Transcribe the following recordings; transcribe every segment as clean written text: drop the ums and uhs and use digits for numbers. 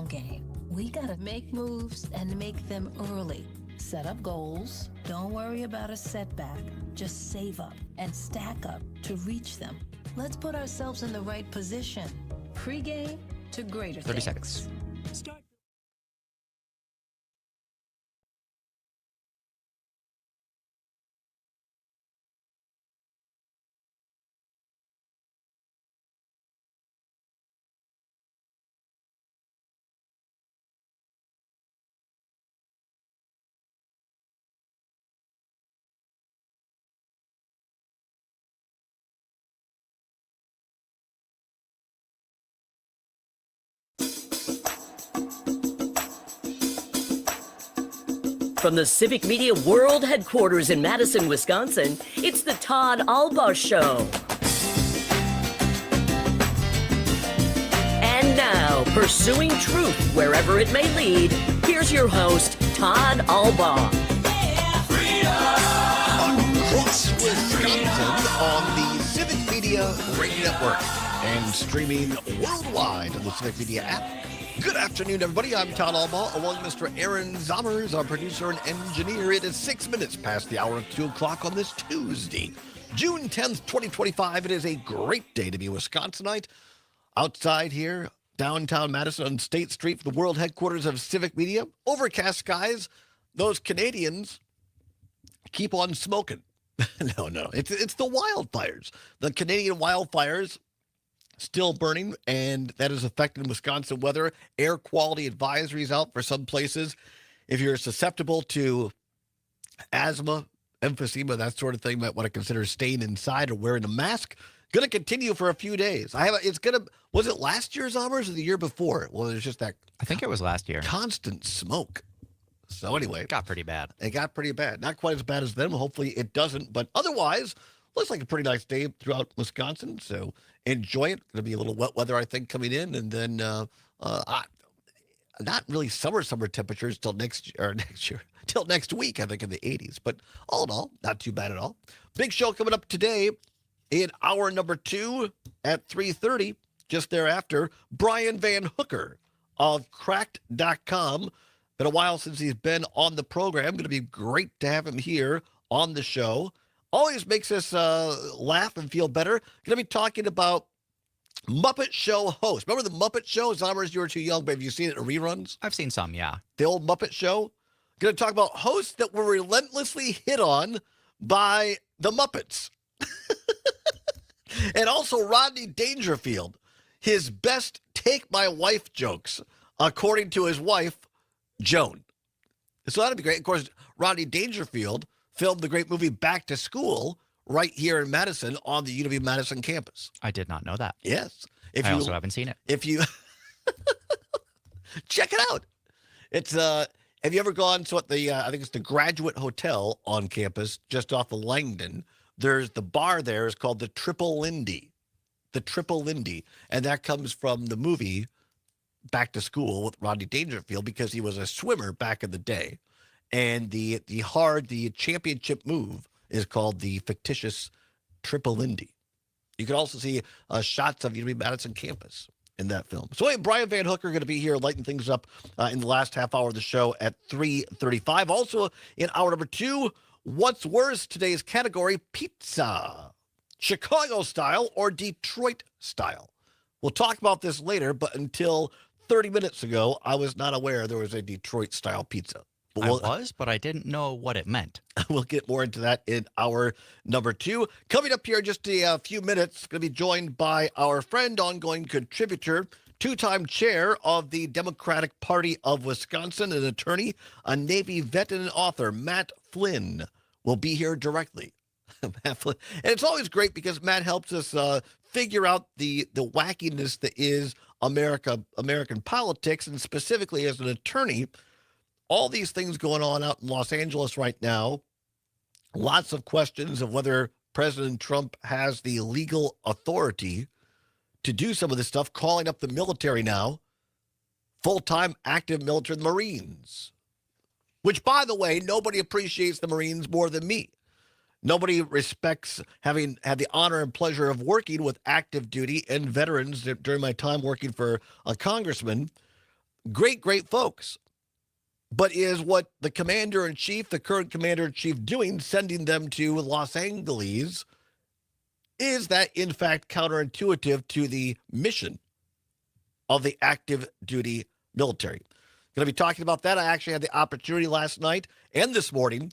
long game. We gotta make moves and make them early. Set up goals. Don't worry about a setback. Just save up and stack up to reach them. Let's put ourselves in the right position. Pre-game to greater 30 things. seconds. Start. From the Civic Media World Headquarters in Madison, Wisconsin, it's the Todd Allbaugh Show. And now, pursuing truth wherever it may lead, here's your host, Todd Allbaugh. Across Wisconsin on the Civic Media Radio Network and streaming worldwide on the Civic Media app. Good afternoon, everybody. I'm Todd Allbaugh, along with Mr. Aaron Zommers, our producer and engineer. It is 6 minutes past the hour of 2 o'clock on this Tuesday, June 10th, 2025. It is a great day to be a Wisconsinite. Outside here, downtown Madison on State Street, the world headquarters of Civic Media. Overcast skies. Those Canadians keep on smoking. No. It's the wildfires. The Canadian wildfires still burning, and that is affecting Wisconsin weather. Air quality advisories out for some places. If you're susceptible to asthma, emphysema, that sort of thing, might want to consider staying inside or wearing a mask. Going to continue for a few days. Was it last year's Zommers or the year before? Well, there's just that. I think it was last year. Constant smoke. So anyway. It got pretty bad. Not quite as bad as them. Hopefully it doesn't. But otherwise, looks like a pretty nice day throughout Wisconsin. So enjoy it. Going to be a little wet weather, I think, coming in. And then not really summer temperatures till next year, till next week, I think, in the 80s. But all in all, not too bad at all. Big show coming up today in hour number 2 at 3:30. Just thereafter, Brian Van Hooker of Cracked.com. Been a while since he's been on the program. Going to be great to have him here on the show. Always makes us laugh and feel better. Going to be talking about Muppet Show hosts. Remember the Muppet Show? Zommers, you were too young, but have you seen it in reruns? I've seen some, yeah. The old Muppet Show. Going to talk about hosts that were relentlessly hit on by the Muppets. And also Rodney Dangerfield. His best take my wife jokes, according to his wife, Joan. So that'd be great. Of course, Rodney Dangerfield filmed the great movie Back to School right here in Madison on the U of Madison campus. I did not know that. Yes. I also haven't seen it. If you check it out. It's have you ever gone to I think it's the Graduate Hotel on campus just off of Langdon. There's the bar there is called the Triple Lindy. The Triple Lindy. And that comes from the movie Back to School with Rodney Dangerfield because he was a swimmer back in the day. And the championship move is called the fictitious Triple Lindy. You can also see shots of UW Madison campus in that film. So anyway, Brian Van Hooker going to be here lighting things up in the last half hour of the show at 3:35. Also in hour number 2, what's worse, today's category, pizza. Chicago style or Detroit style. We'll talk about this later, but until 30 minutes ago, I was not aware there was a Detroit style pizza. But I didn't know what it meant. We'll get more into that in hour number 2. Coming up here in just a few minutes, going to be joined by our friend, ongoing contributor, 2-time chair of the Democratic Party of Wisconsin, an attorney, a Navy vet, and an author, Matt Flynn, will be here directly. Matt Flynn. And it's always great because Matt helps us figure out the wackiness that is American politics, and specifically as an attorney, all these things going on out in Los Angeles right now, lots of questions of whether President Trump has the legal authority to do some of this stuff, calling up the military now, full-time active military, the Marines, which, by the way, nobody appreciates the Marines more than me. Nobody respects having had the honor and pleasure of working with active duty and veterans during my time working for a congressman. Great folks. But is what the commander-in-chief, the current commander-in-chief doing, sending them to Los Angeles, is that in fact counterintuitive to the mission of the active duty military? Going to be talking about that. I actually had the opportunity last night and this morning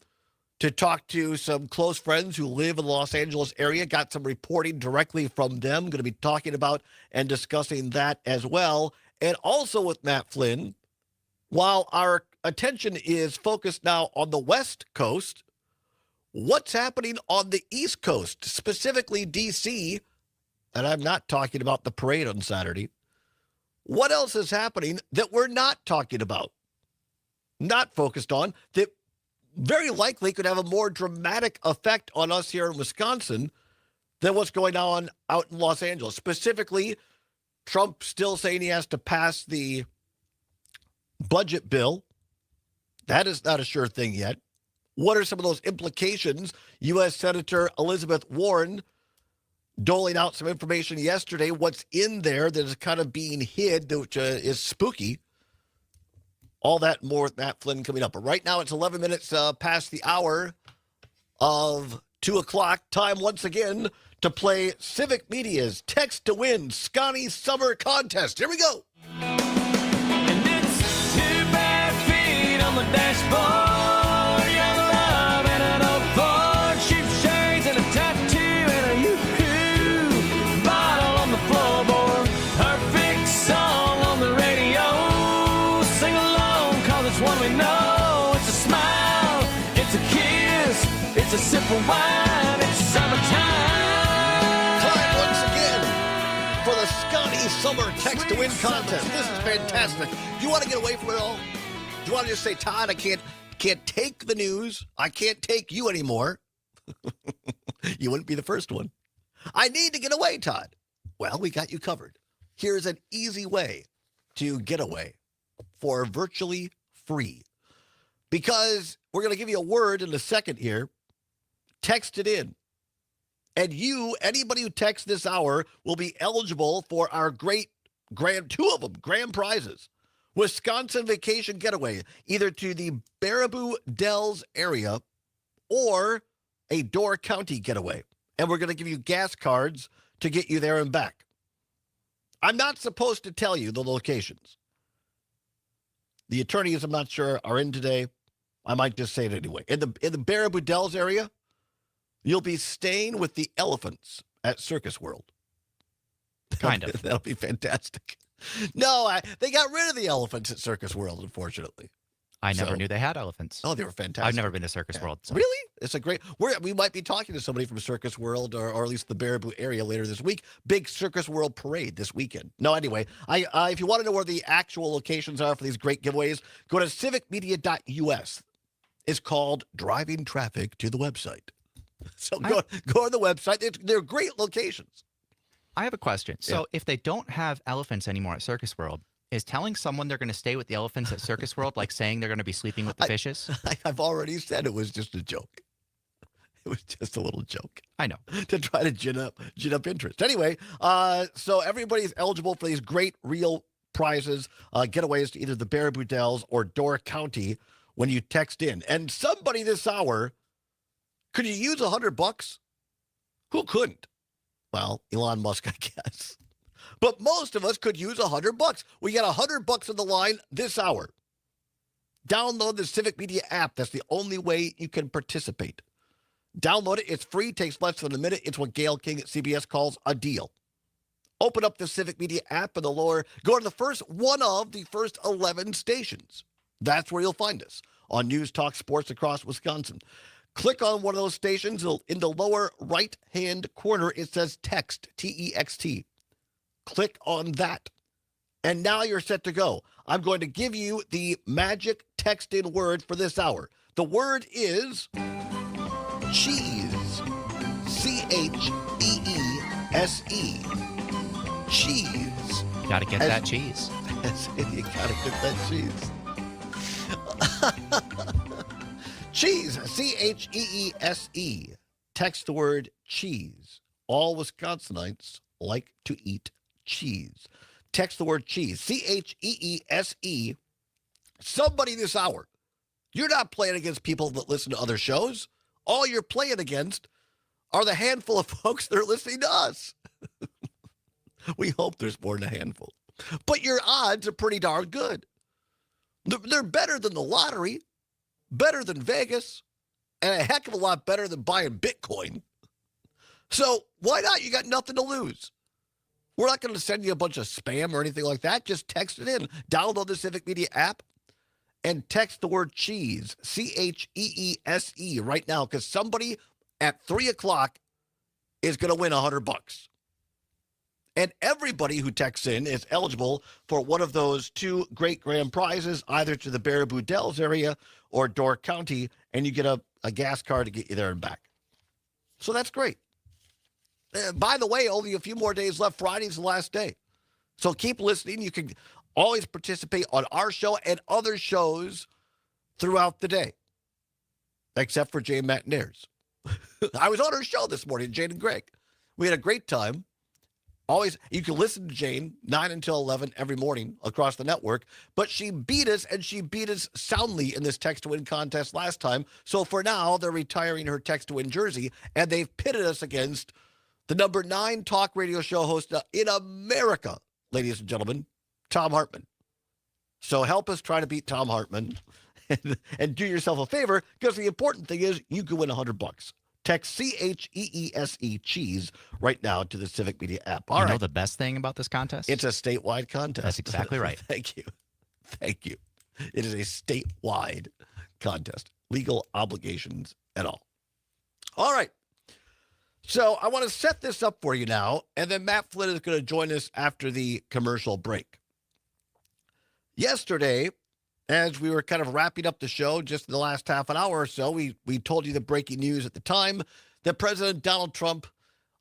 to talk to some close friends who live in the Los Angeles area. Got some reporting directly from them. Going to be talking about and discussing that as well. And also with Matt Flynn, while our attention is focused now on the West Coast, what's happening on the East Coast, specifically D.C., and I'm not talking about the parade on Saturday. What else is happening that we're not talking about, not focused on, that very likely could have a more dramatic effect on us here in Wisconsin than what's going on out in Los Angeles? Specifically, Trump still saying he has to pass the budget bill. That is not a sure thing yet. What are some of those implications? U.S. Senator Elizabeth Warren doling out some information yesterday. What's in there that is kind of being hid, which is spooky. All that more with Matt Flynn coming up. But right now it's 11 minutes past the hour of 2 o'clock. Time once again to play Civic Media's Text to Win Scotty Summer Contest. Here we go. And it's 2 bare feet on the dashboard, young love and an old Ford, cheap shades and a tattoo and a yoo-hoo bottle on the floorboard, perfect song on the radio, sing along cause it's one we know, it's a smile, it's a kiss, it's a sip of wine, it's summertime. Time once again for the Scotty Summer Text to Win Contest. This is fantastic. Do you want to get away from it all? Do you want to just say, Todd, I can't take the news. I can't take you anymore. You wouldn't be the first one. I need to get away, Todd. Well, we got you covered. Here's an easy way to get away for virtually free. Because we're going to give you a word in a second here. Text it in. And you, anybody who texts this hour, will be eligible for our great two of them, grand prizes. Wisconsin vacation getaway, either to the Baraboo Dells area or a Door County getaway. And we're going to give you gas cards to get you there and back. I'm not supposed to tell you the locations. The attorneys, I'm not sure, are in today. I might just say it anyway. In the Baraboo Dells area, you'll be staying with the elephants at Circus World. Kind of. That'll be fantastic. No, they got rid of the elephants at Circus World, unfortunately. I never knew they had elephants. Oh, they were fantastic. I've never been to Circus World. So. Really? It's a great... We might be talking to somebody from Circus World or at least the Baraboo area later this week. Big Circus World parade this weekend. No, anyway, if you want to know where the actual locations are for these great giveaways, go to civicmedia.us. It's called Driving Traffic to the website. So go to the website. They're great locations. I have a question. So if they don't have elephants anymore at Circus World, is telling someone they're going to stay with the elephants at Circus World like saying they're going to be sleeping with the fishes? I've already said it was just a joke. It was just a little joke. I know. To try to gin up interest. Anyway, so everybody's eligible for these great real prizes, getaways to either the Baraboo Dells or Door County when you text in. And somebody this hour, could you use $100? Who couldn't? Well, Elon Musk, I guess. But most of us could use $100. We got $100 on the line this hour. Download the Civic Media app. That's the only way you can participate. Download it. It's free. Takes less than a minute. It's what Gail King at CBS calls a deal. Open up the Civic Media app in the lower. Go to the first one of the first 11 stations. That's where you'll find us on News Talk Sports across Wisconsin. Click on one of those stations. In the lower right-hand corner, it says text, T-E-X-T. Click on that. And now you're set to go. I'm going to give you the magic text-in word for this hour. The word is cheese. C-H-E-E-S-E. Cheese. Got to get that cheese. You got to get that cheese. Cheese, C-H-E-E-S-E. Text the word cheese. All Wisconsinites like to eat cheese. Text the word cheese, CHEESE. Somebody this hour. You're not playing against people that listen to other shows. All you're playing against are the handful of folks that are listening to us. We hope there's more than a handful. But your odds are pretty darn good. They're better than the lottery, better than Vegas, and a heck of a lot better than buying Bitcoin. So why not? You got nothing to lose. We're not going to send you a bunch of spam or anything like that. Just text it in. Download the Civic Media app and text the word cheese, CHEESE, right now, because somebody at 3 o'clock is going to win $100. And everybody who texts in is eligible for one of those 2 great grand prizes, either to the Baraboo Dells area or Door County, and you get a gas card to get you there and back. So that's great. By the way, only a few more days left. Friday's the last day. So keep listening. You can always participate on our show and other shows throughout the day, except for Jane Matt and Ayers. I was on her show this morning, Jane and Greg. We had a great time. Always, you can listen to Jane 9 until 11 every morning across the network, but she beat us, and she beat us soundly in this Text to Win contest last time. So for now, they're retiring her Text to Win jersey, and they've pitted us against the number 9 talk radio show host in America, ladies and gentlemen, Tom Hartman. So help us try to beat Tom Hartman and do yourself a favor, because the important thing is you can win $100. Text CHEESE, cheese, right now to the Civic Media app. All you right. know the best thing about this contest? It's a statewide contest. That's exactly right. Thank you. Thank you. It is a statewide contest. Legal obligations at all. All right. So I want to set this up for you now, and then Matt Flynn is going to join us after the commercial break. Yesterday, as we were kind of wrapping up the show, just in the last half an hour or so, we told you the breaking news at the time that President Donald Trump,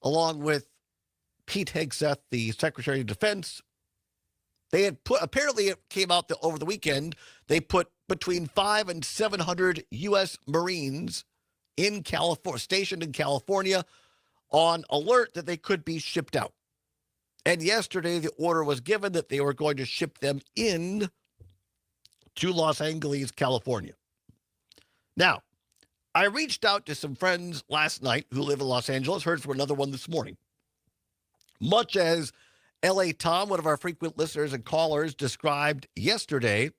along with Pete Hegseth, the Secretary of Defense, they had put, apparently it came out over the weekend, they put between 500 and 700 U.S. Marines in California, stationed in California, on alert that they could be shipped out. And yesterday, the order was given that they were going to ship them in to Los Angeles, California. Now, I reached out to some friends last night who live in Los Angeles, heard from another one this morning. Much as L.A. Tom, one of our frequent listeners and callers, described yesterday,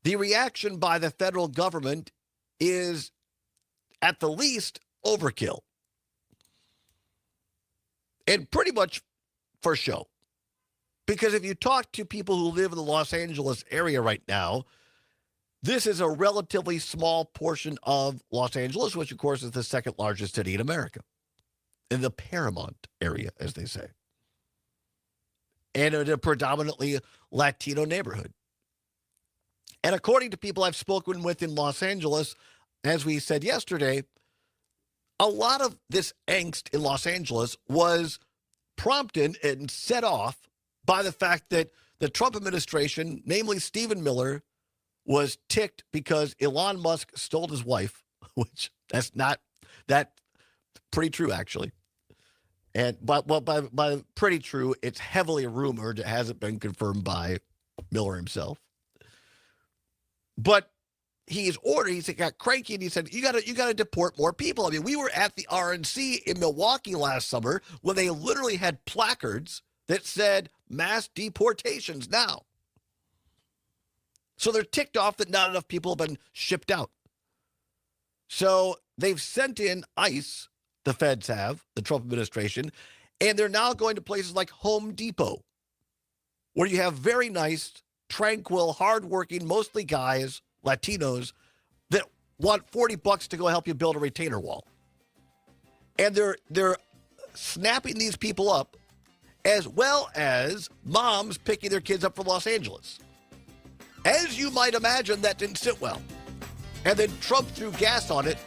the reaction by the federal government is, at the least, overkill. And pretty much for show. Because if you talk to people who live in the Los Angeles area right now, this is a relatively small portion of Los Angeles, which, of course, is the second largest city in America. In the Paramount area, as they say. And in a predominantly Latino neighborhood. And according to people I've spoken with in Los Angeles, as we said yesterday, a lot of this angst in Los Angeles was prompted and set off by the fact that the Trump administration, namely Stephen Miller, was ticked because Elon Musk stole his wife, which that's pretty true, actually. And by pretty true, it's heavily rumored. It hasn't been confirmed by Miller himself. But he got cranky, and he said, you gotta deport more people. I mean, we were at the RNC in Milwaukee last summer when they literally had placards that said mass deportations now. So they're ticked off that not enough people have been shipped out. So they've sent in ICE, the feds have, the Trump administration, and they're now going to places like Home Depot, where you have very nice, tranquil, hardworking, mostly guys, Latinos, that want $40 to go help you build a retainer wall. And they're snapping these people up, as well as moms picking their kids up from Los Angeles. As you might imagine, that didn't sit well. And then Trump threw gas on it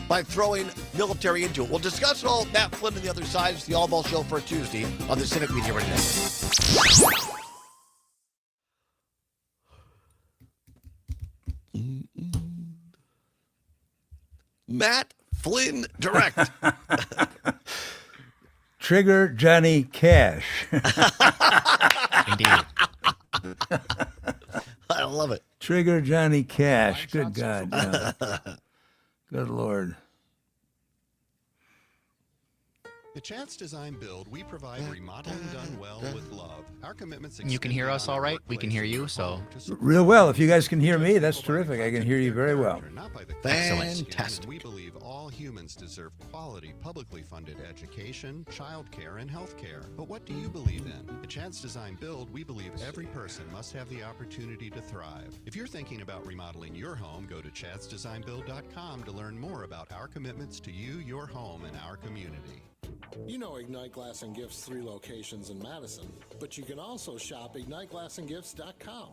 by throwing military into it. We'll discuss it all. Matt Flynn on the other side. It's the Allbaugh Show for Tuesday on the Civic Media Radio Network. Matt Flynn Direct. Trigger Johnny Cash. Indeed. I love it. Trigger Johnny Cash. Good God. Yeah. Good Lord. At Chance Design Build, we provide remodeling done well with love. Our commitments. You can hear us all right? We can hear you, so. Real well. If you guys can hear me, that's terrific. I can hear you very well. Fantastic. We believe all humans deserve quality, publicly funded education, child care, and health care. But what do you believe in? At Chance Design Build, we believe every person must have the opportunity to thrive. If you're thinking about remodeling your home, go to chancedesignbuild.com to learn more about our commitments to you, your home, and our community. You know Ignite Glass and Gifts 3 locations in Madison, but you can also shop IgniteGlassandGifts.com.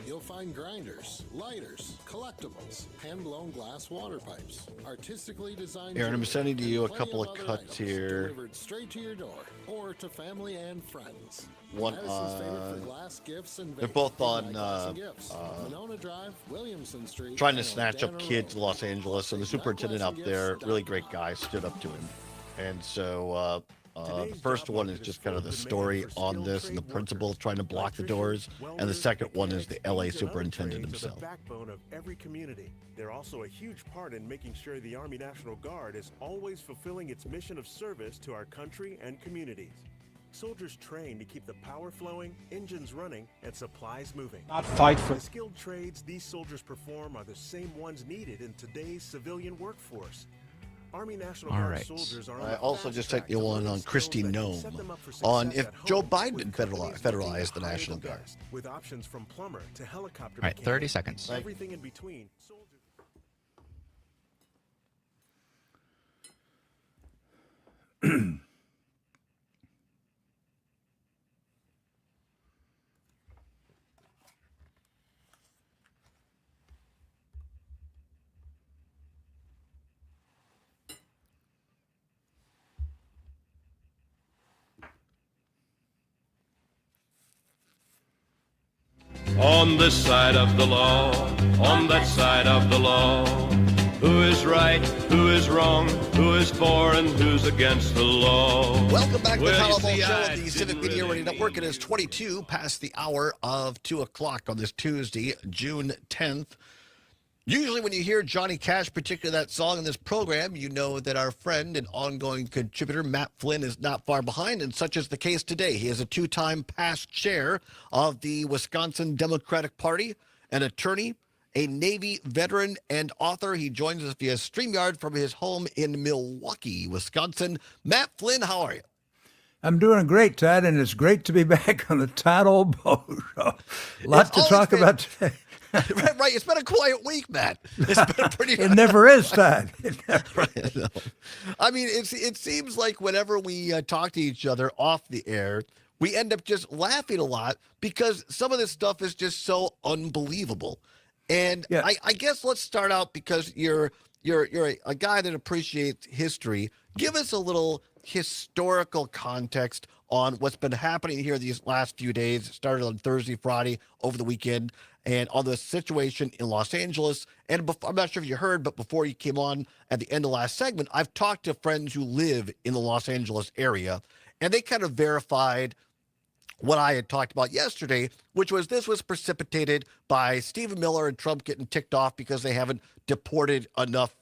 You'll find grinders, lighters, collectibles, hand-blown glass water pipes, artistically designed. Aaron, I'm jewelry, sending to you and a couple plenty of other cuts items here. Delivered straight to your door or to family and friends. One, Madison's favorite for glass gifts and they're vapes. both on, Ignite Glass and Gifts, Monona Drive, Williamson Street, trying to and snatch up O'Dana kids in Road. Los Angeles, and the superintendent out there, really great guy, stood up to him. And so the first one is just kind of the story on this, and the principal trying to block the doors, and the second one is the LA superintendent himself. The backbone of every community. They're also a huge part in making sure the Army National Guard is always fulfilling its mission of service to our country and communities. Soldiers train to keep the power flowing, engines running, and supplies moving. Not fight for. The skilled trades these soldiers perform are the same ones needed in today's civilian workforce. Army National All Guard right. soldiers are on I the also fast just track sent you to one learn on skills Christy that can Nome set them up for on success if at Joe home, Biden with federalized companies looking to the hire National the Guard. best, with options from plumber to helicopter All right, 30 mechanic, seconds. everything in between. Soldiers. On this side of the law, on that side of the law. Who is right, who is wrong, who is for and who's against the law? Welcome back to the Well, you Allbaugh see, Show I on the Civic didn't Media really Radio Network. It mean is 22 past the hour of 2 o'clock on this Tuesday, June 10th. Usually when you hear Johnny Cash, particularly that song in this program, you know that our friend and ongoing contributor, Matt Flynn, is not far behind, and such is the case today. He is a two-time past chair of the Wisconsin Democratic Party, an attorney, a Navy veteran, and author. He joins us via StreamYard from his home in Milwaukee, Wisconsin. Matt Flynn, how are you? I'm doing great, Todd, and it's great to be back on the Todd Allbaugh Show. Lot to talk about today. Right. It's been a quiet week, Matt. It's been a pretty. It never is, Todd. Right, no. I mean, it seems like whenever we talk to each other off the air, we end up just laughing a lot because some of this stuff is just so unbelievable. And Yeah. I guess let's start out because you're a guy that appreciates history. Give us a little historical context on what's been happening here these last few days. It started on Thursday, Friday, over the weekend, and on the situation in Los Angeles. And I'm not sure if you heard, but before you came on at the end of last segment, I've talked to friends who live in the Los Angeles area, and they kind of verified what I had talked about yesterday, which was this was precipitated by Stephen Miller and Trump getting ticked off because they haven't deported enough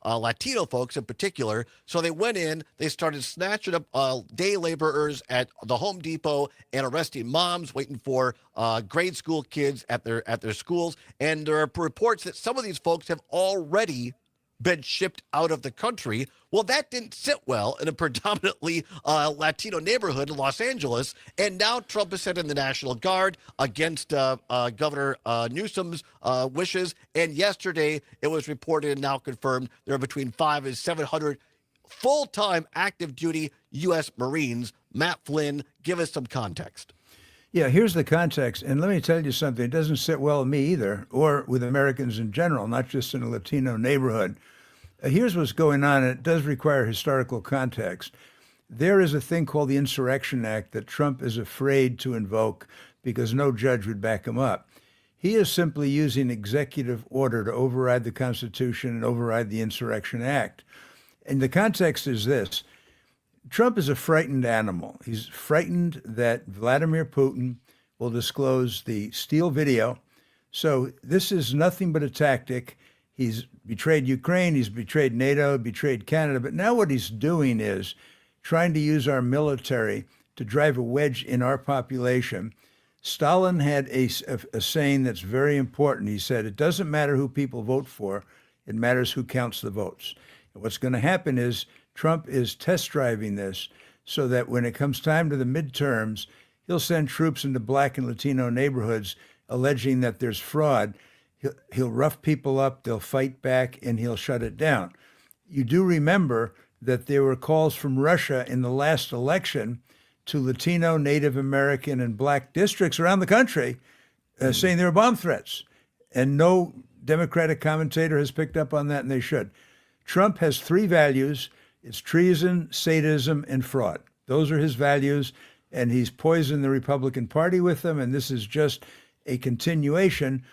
Latino folks in particular. So they went in, they started snatching up day laborers at the Home Depot and arresting moms waiting for grade school kids at their schools. And there are reports that some of these folks have already been shipped out of the country. Well, that didn't sit well in a predominantly Latino neighborhood in Los Angeles. And now Trump is sending the National Guard against Governor Newsom's wishes. And yesterday it was reported and now confirmed there are between 500 and 700 full-time active duty U.S. Marines. Matt Flynn, give us some context. Yeah, here's the context. And let me tell you something. It doesn't sit well with me either, or with Americans in general, not just in a Latino neighborhood. Here's what's going on, and it does require historical context. There is a thing called the Insurrection Act that Trump is afraid to invoke because no judge would back him up. He is simply using executive order to override the Constitution and override the Insurrection Act. And the context is this. Trump is a frightened animal. He's frightened that Vladimir Putin will disclose the Steele video. So this is nothing but a tactic. He's betrayed Ukraine, he's betrayed NATO, betrayed Canada, but now what he's doing is trying to use our military to drive a wedge in our population. Stalin had a saying that's very important. He said, it doesn't matter who people vote for, it matters who counts the votes. And what's going to happen is Trump is test driving this so that when it comes time to the midterms, he'll send troops into Black and Latino neighborhoods alleging that there's fraud. He'll rough people up, they'll fight back, and he'll shut it down. You do remember that there were calls from Russia in the last election to Latino, Native American, and Black districts around the country saying there were bomb threats. And no Democratic commentator has picked up on that, and they should. Trump has three values. It's treason, sadism, and fraud. Those are his values, and he's poisoned the Republican Party with them, and this is just a continuation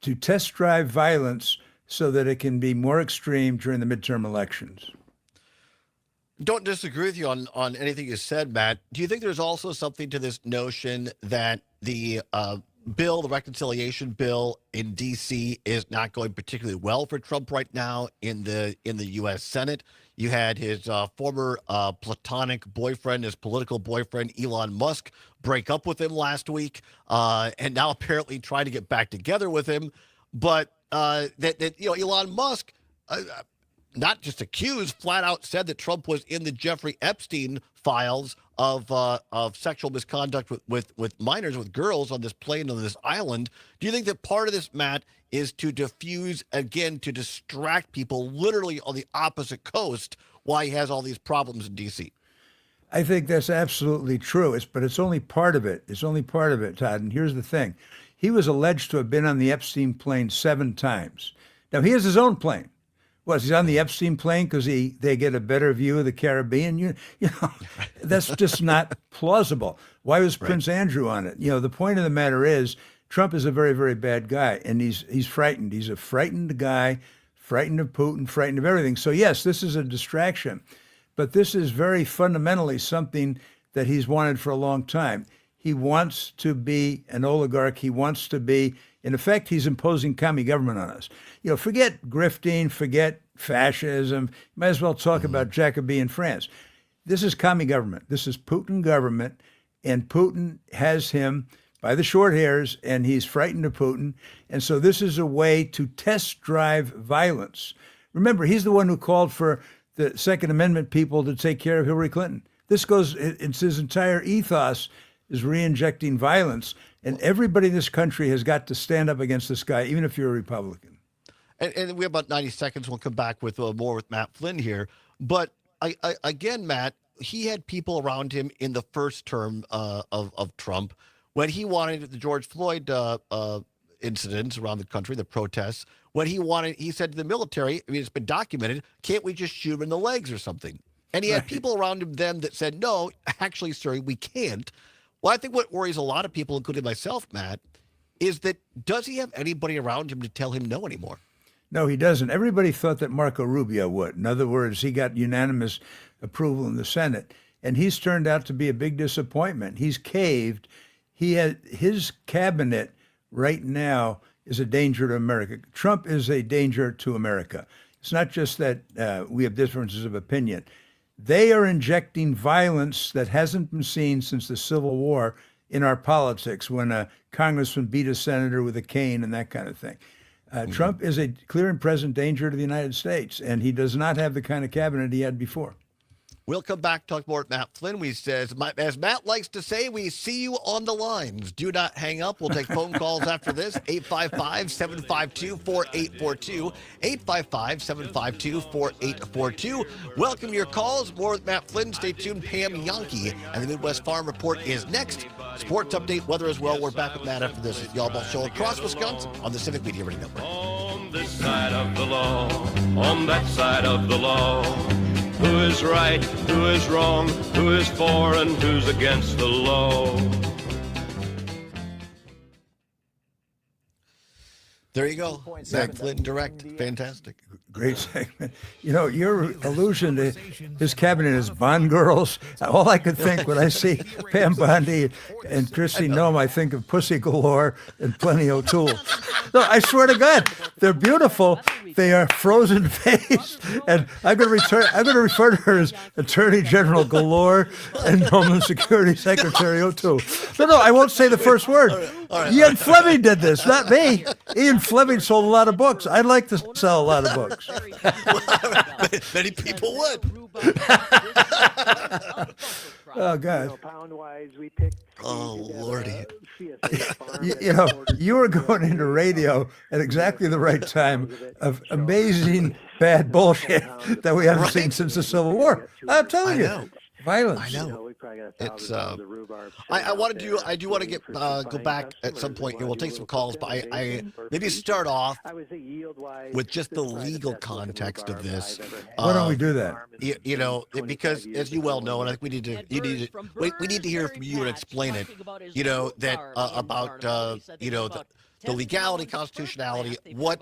to test drive violence so that it can be more extreme during the midterm elections. Don't disagree with you on anything you said, Matt. Do you think there's also something to this notion that the bill, the reconciliation bill in D.C. is not going particularly well for Trump right now in the U.S. Senate? You had his former platonic boyfriend, his political boyfriend, Elon Musk, break up with him last week, and now apparently trying to get back together with him. But Elon Musk, not just accused, flat out said that Trump was in the Jeffrey Epstein files of sexual misconduct with minors, with girls on this plane on this island. Do you think that part of this, Matt, is to diffuse, again, to distract people literally on the opposite coast why he has all these problems in D.C.? I think that's absolutely true. But it's only part of it. It's only part of it, Todd. And here's the thing. He was alleged to have been on the Epstein plane 7 times. Now, he has his own plane. Was he's on the Epstein plane because they get a better view of the Caribbean? You know, that's just not plausible. Why was Prince Andrew on it? You know, the point of the matter is Trump is a very, very bad guy, and he's frightened. He's a frightened guy, frightened of Putin, frightened of everything. So yes, this is a distraction, but this is very fundamentally something that he's wanted for a long time. He wants to be an oligarch. He wants to be, in effect, he's imposing commie government on us. You know, forget grifting, forget fascism. Might as well talk about Jacobean France. This is commie government. This is Putin government, and Putin has him by the short hairs, and he's frightened of Putin. And so this is a way to test drive violence. Remember, he's the one who called for the Second Amendment people to take care of Hillary Clinton. This goes, it's his entire ethos is re-injecting violence, and everybody in this country has got to stand up against this guy, even if you're a Republican. And we have about 90 seconds. We'll come back with more with Matt Flynn here. But again, Matt, he had people around him in the first term of Trump when he wanted the George Floyd incidents around the country, the protests. When he said to the military, I mean, it's been documented, can't we just shoot him in the legs or something? And he had people around him then that said, no, actually, sir, we can't. Well, I think what worries a lot of people, including myself, Matt, is that does he have anybody around him to tell him no anymore? No, he doesn't. Everybody thought that Marco Rubio would. In other words, he got unanimous approval in the Senate, and he's turned out to be a big disappointment. He's caved. His cabinet right now is a danger to America. Trump is a danger to America. It's not just that we have differences of opinion. They are injecting violence that hasn't been seen since the Civil War in our politics, when a congressman beat a senator with a cane and that kind of thing. Trump is a clear and present danger to the United States, and he does not have the kind of cabinet he had before. We'll come back, talk more with Matt Flynn. As Matt likes to say, we see you on the lines. Do not hang up. We'll take phone calls after this. 855-752-4842. 855-752-4842. Welcome your calls. More with Matt Flynn. Stay tuned. Pam Yankee and the Midwest Farm Report is next. Sports update, weather as well. We're back with Matt after this. It's the Allbaugh Show across Wisconsin on the Civic Media Radio Network. On this side of the law, on that side of the law. Who is right, who is wrong, who is for and who's against the law? There you go. Mac Flynn Direct. Fantastic. Great segment. You know, your allusion to his cabinet is Bond girls. All I could think when I see Pam Bondi and Christy Nome, I think of Pussy Galore and Plenty O'Toole. No, I swear to God, they're beautiful. They are frozen faced, and I'm going to refer to her as Attorney General Galore and Homeland Security Secretary O'Toole. No, I won't say the first word. All right. Ian Fleming did this, not me. Ian Fleming sold a lot of books. I'd like to sell a lot of books. Many people would. Oh, God. Pound-wise, we picked. Oh, Lordy. You know, you were going into radio at exactly the right time of amazing bad bullshit that we haven't seen since the Civil War. I'm telling you. know. Violence. I know. It's I want to do I do want to get go back at some point. We'll take some calls, but I maybe start off with just the legal context of this. Why don't we do that? You know, because as you well know, and I think we need to hear from you and explain it. You know that about you know the legality, constitutionality, what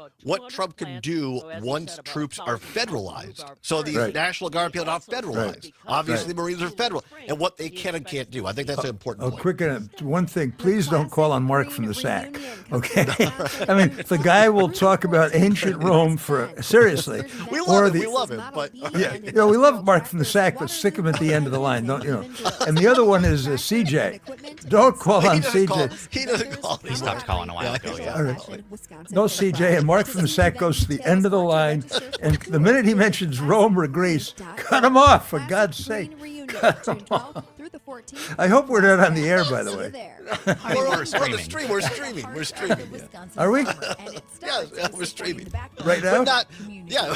Trump can do once troops are federalized. So these National Guard people are not federalized. Obviously, Marines are federal, and what they can and can't do. I think that's an important point. Quick, one thing. Please don't call on Mark from the sack. Okay? I mean, the guy will talk about ancient Rome seriously. We love him, but yeah, you know, we love Mark from the sack, but stick him at the end of the line, don't you know? And the other one is CJ. Don't call on CJ. He doesn't call. He stopped calling a while ago. Yeah. All right. No CJ, and Mark from the sack goes to the end of the line, and the minute he mentions Rome or Greece, cut him off, for God's sake. Cut him off. I hope we're not on the air, by the way. We're streaming. We're streaming. We're streaming. Yeah. Are we? Yeah, we're streaming. Right now? But not, yeah.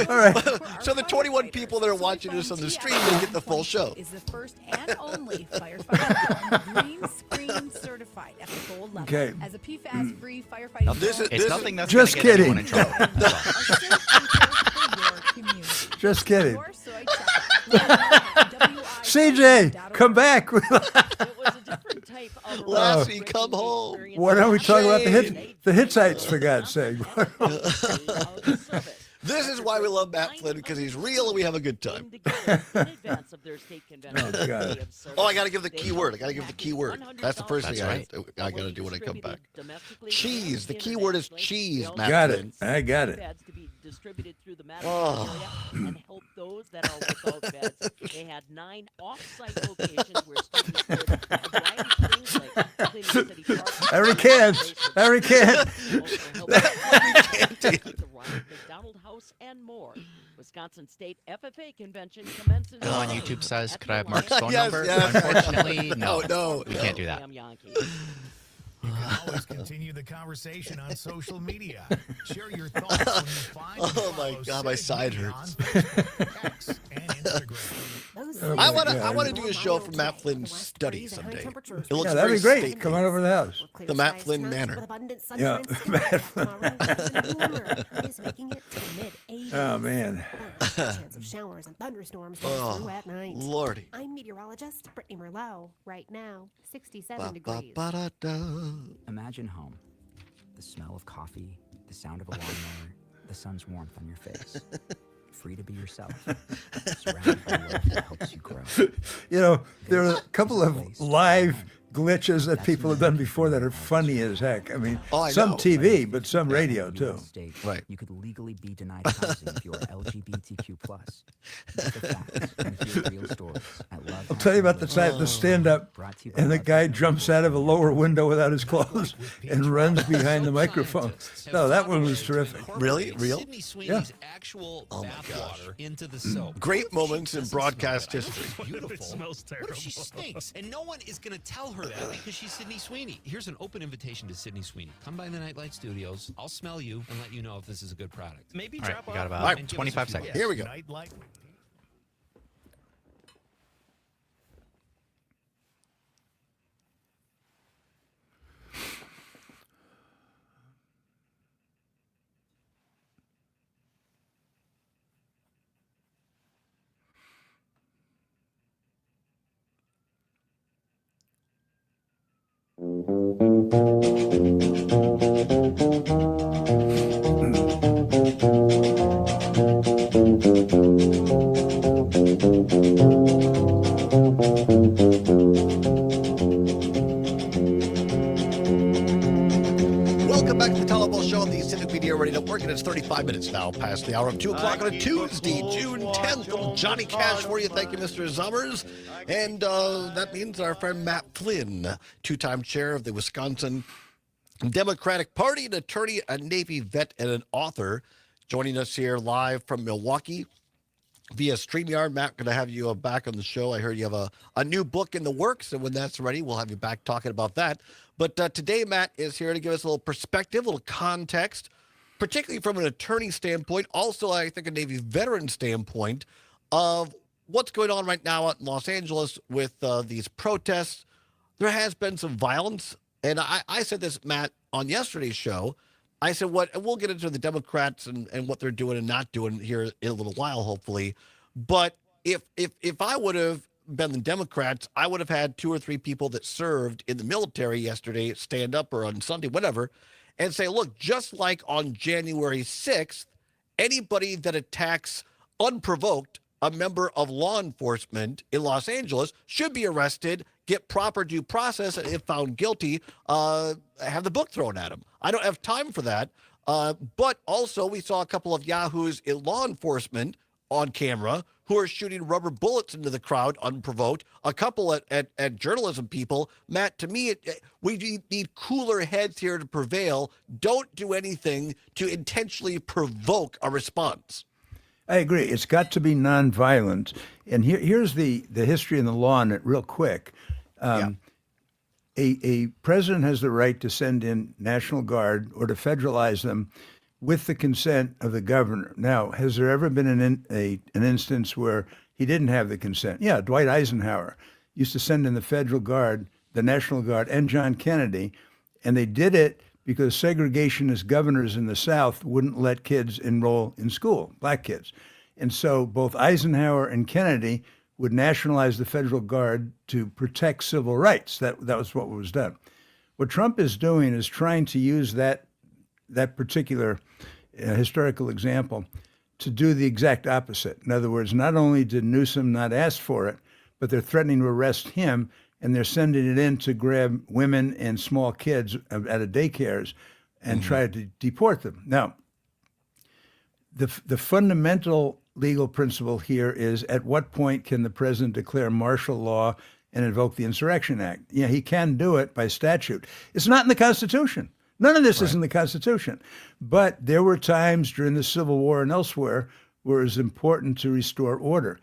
All right. So the 21 people that are watching us on the stream will get the full show. Is the first and only firefighter green screen certified at the gold level. Okay. As a PFAS-free firefighting. It's nothing that's just gonna get kidding. anyone in trouble. Just kidding. CJ, come back. Lassie, come home. Why don't we talk about the Hittites, for God's sake? This is why we love Matt Flynn, because he's real and we have a good time. Oh, God. Oh, I got to give the key word. That's the first thing I got to do when I come back. Cheese. The key word is cheese, Matt Got Flynn. it. I got it. Distributed through the medical area and help those that are without beds. They had 9 off-site locations where students did a variety of things like cleaning city parks. I recant. McDonald House and more. Wisconsin State FFA Convention commences. Go on YouTube says, could I have Mark's phone Yes, number? yes. Unfortunately, no. We can't do that. You can always continue the conversation on social media. Share your thoughts when you find Oh my God, my side hurts. I want to do a show from Matt Flynn's study someday. It looks that'd be very great. stately. Come on over to the house. The Matt Flynn Manor. Yeah. Oh, man. Chance of showers and thunderstorms through at night. Lordy. I'm meteorologist Brittany Merlot. Right now, 67 degrees. Imagine home. The smell of coffee, the sound of a lawnmower, the sun's warmth on your face. Free to be yourself. Surrounded by love that helps you grow. You know, there are a couple of live glitches that people have done before that are funny as heck. I mean, some TV, but some radio too. Right. You could legally be denied housing if you are LGBTQ+. I'll tell you about the time the stand-up, and the guy jumps out of a lower window without his clothes and runs behind the microphone. No, that one was terrific. Really? Real? Yeah. Oh my gosh. Into the soap. Great moments in broadcast history. Beautiful. It smells terrible. What if she stinks? And no one is going to tell her that because she's Sydney Sweeney. Here's an open invitation to Sydney Sweeney. Come by the Nightlight Studios. I'll smell you and let you know if this is a good product. Maybe All right, drop we got off about and give 25 us a few seconds. Here we go. Nightlight. Mm-hmm. Welcome back to the Todd Allbaugh Show on the Civic Media Radio Network, and it's 35 minutes now past the hour of 2 o'clock on a Tuesday, June 10th. Little Johnny Cash for you. Thank you, Mr. Zummers. And that means our friend Matt Flynn, two-time chair of the Wisconsin Democratic Party, an attorney, a Navy vet, and an author, joining us here live from Milwaukee via StreamYard. Matt, going to have you back on the show. I heard you have a new book in the works, and when that's ready, we'll have you back talking about that. But today, Matt is here to give us a little perspective, a little context, particularly from an attorney standpoint, also, I think, a Navy veteran standpoint of what's going on right now out in Los Angeles with these protests. There has been some violence, and I said this, Matt, on yesterday's show. I said, and we'll get into the Democrats and what they're doing and not doing here in a little while, hopefully. But if I would have been the Democrats, I would have had 2 or 3 people that served in the military yesterday stand up, or on Sunday, whatever, and say, look, just like on January 6th, anybody that attacks unprovoked a member of law enforcement in Los Angeles should be arrested, get proper due process, and if found guilty, have the book thrown at him. I don't have time for that. But also, we saw a couple of yahoos in law enforcement on camera who are shooting rubber bullets into the crowd unprovoked, a couple at journalism people. Matt, to me, we need cooler heads here to prevail. Don't do anything to intentionally provoke a response. I agree. It's got to be nonviolent. And here's the history and the law on it real quick. A president has the right to send in National Guard or to federalize them with the consent of the governor. Now, has there ever been an instance where he didn't have the consent? Yeah, Dwight Eisenhower used to send in the federal guard, the National Guard, and John Kennedy, and they did it because segregationist governors in the South wouldn't let kids enroll in school, black kids. And so both Eisenhower and Kennedy would nationalize the federal guard to protect civil rights. That was what was done. What Trump is doing is trying to use that particular historical example to do the exact opposite. In other words, not only did Newsom not ask for it, but they're threatening to arrest him, and they're sending it in to grab women and small kids out of daycares and try to deport them. Now, the fundamental legal principle here is, at what point can the president declare martial law and invoke the Insurrection Act? Yeah, he can do it by statute. It's not in the Constitution. None of this is in the Constitution. But there were times during the Civil War and elsewhere where it was important to restore order.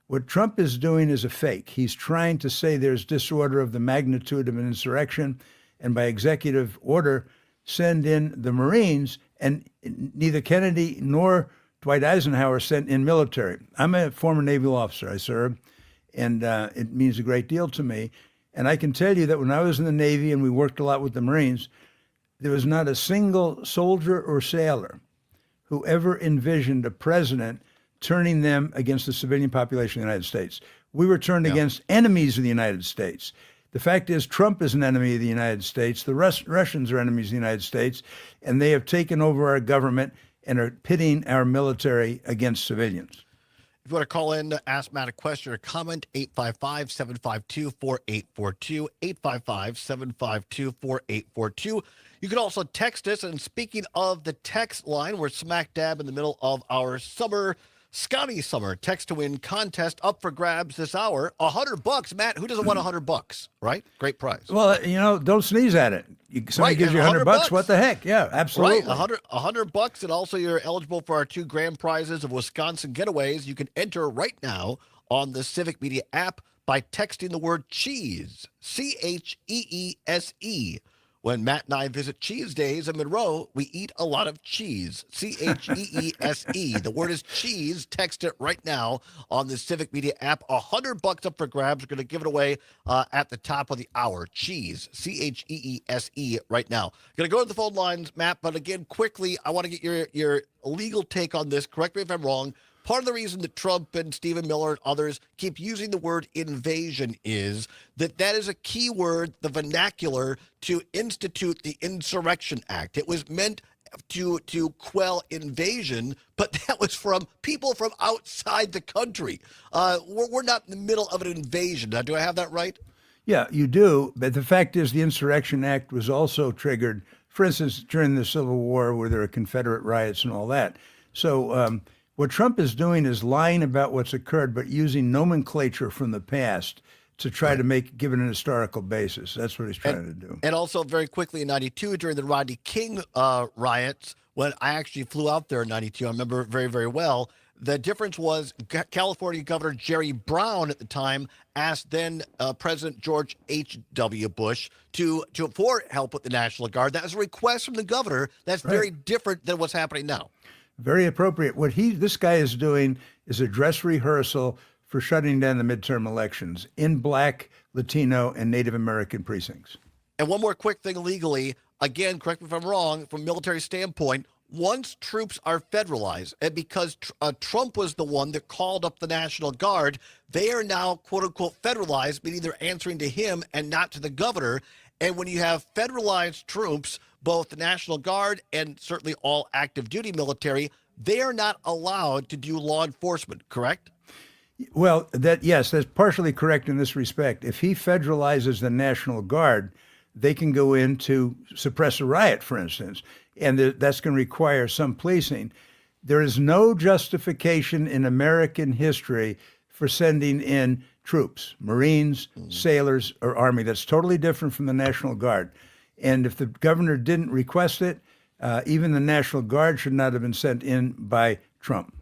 What Trump is doing is a fake. He's trying to say there's disorder of the magnitude of an insurrection, and by executive order, send in the Marines, and neither Kennedy nor Dwight Eisenhower sent in military. I'm a former naval officer. I served, and it means a great deal to me. And I can tell you that when I was in the Navy and we worked a lot with the Marines, there was not a single soldier or sailor who ever envisioned a president turning them against the civilian population of the United States. We were turned against enemies of the United States. The fact is, Trump is an enemy of the United States. The Russians are enemies of the United States, and they have taken over our government and are pitting our military against civilians. If you want to call in, ask Matt a question or comment, 855-752-4842, 855-752-4842. You can also text us, and speaking of the text line, we're smack dab in the middle of our Scotty Summer text to win contest up for grabs this hour. $100, Matt. Who doesn't want $100, right? Great prize. Well, don't sneeze at it. Somebody gives you $100, what the heck? Yeah, absolutely. Right, $100, and also you're eligible for our 2 grand prizes of Wisconsin getaways. You can enter right now on the Civic Media app by texting the word cheese, CHEESE. When Matt and I visit Cheese Days in Monroe, we eat a lot of cheese. CHEESE. The word is cheese. Text it right now on the Civic Media app. $100 up for grabs. We're going to give it away at the top of the hour. Cheese. CHEESE right now. Going to go to the phone lines, Matt, but again, quickly, I want to get your legal take on this. Correct me if I'm wrong. Part of the reason that Trump and Stephen Miller and others keep using the word invasion is that is a key word, the vernacular, to institute the Insurrection Act. It was meant to quell invasion, but that was from people from outside the country. We're not in the middle of an invasion. Now, do I have that right? Yeah, you do. But the fact is, the Insurrection Act was also triggered For instance, during the Civil War, where there were Confederate riots and all that. So what Trump is doing is lying about what's occurred, but using nomenclature from the past to try to give it an historical basis. That's what he's trying to do. And also, very quickly in '92, during the Rodney King riots, when I actually flew out there in '92, I remember it very, very well. The difference was California Governor Jerry Brown at the time asked then President George H.W. Bush for help with the National Guard. That was a request from the governor. That's very different than what's happening now. Very appropriate. What this guy is doing is a dress rehearsal for shutting down the midterm elections in Black, Latino, and Native American precincts. And one more quick thing legally, again, correct me if I'm wrong, from a military standpoint, once troops are federalized, and because Trump was the one that called up the National Guard, they are now, quote unquote, federalized, meaning they're answering to him and not to the governor. And when you have federalized troops, both the National Guard and certainly all active duty military, they are not allowed to do law enforcement, correct? Well, yes, that's partially correct in this respect. If he federalizes the National Guard, they can go in to suppress a riot, for instance, and that's going to require some policing. There is no justification in American history for sending in troops, Marines, sailors, or Army. That's totally different from the National Guard. And if the governor didn't request it, even the National Guard should not have been sent in by Trump.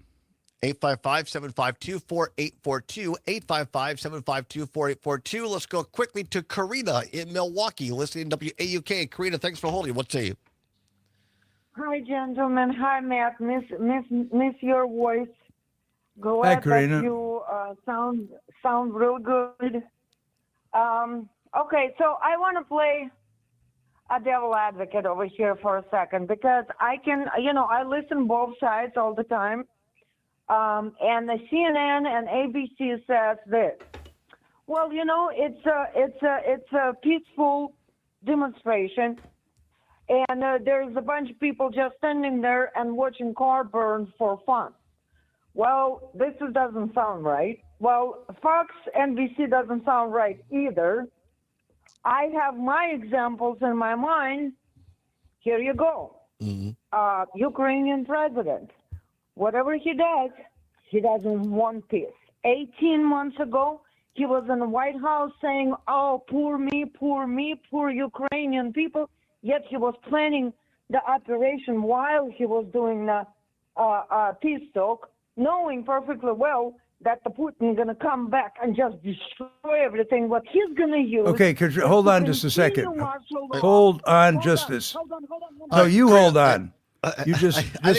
855-752-4842, 855-752-4842. Let's go quickly to Karina in Milwaukee, listening to WAUK. Karina, thanks for holding. What say you? Hi, gentlemen. Hi, Matt. Miss your voice. Go Hi, ahead. Karina. You sound real good. Okay, so I want to play a devil advocate over here for a second because I listen both sides all the time. And the CNN and ABC says this. Well, it's a peaceful demonstration, and there's a bunch of people just standing there and watching car burn for fun. Well, this doesn't sound right. Well, Fox, NBC doesn't sound right either. I have my examples in my mind. Here you go. Ukrainian president. Whatever he does in one piece. 18 months ago, he was in the White House saying, oh, poor me, poor Ukrainian people. Yet he was planning the operation while he was doing the peace talk, knowing perfectly well that the Putin is going to come back and just destroy everything, what he's going to use. Okay, hold on just a second. Hold on. No, you hold on. I think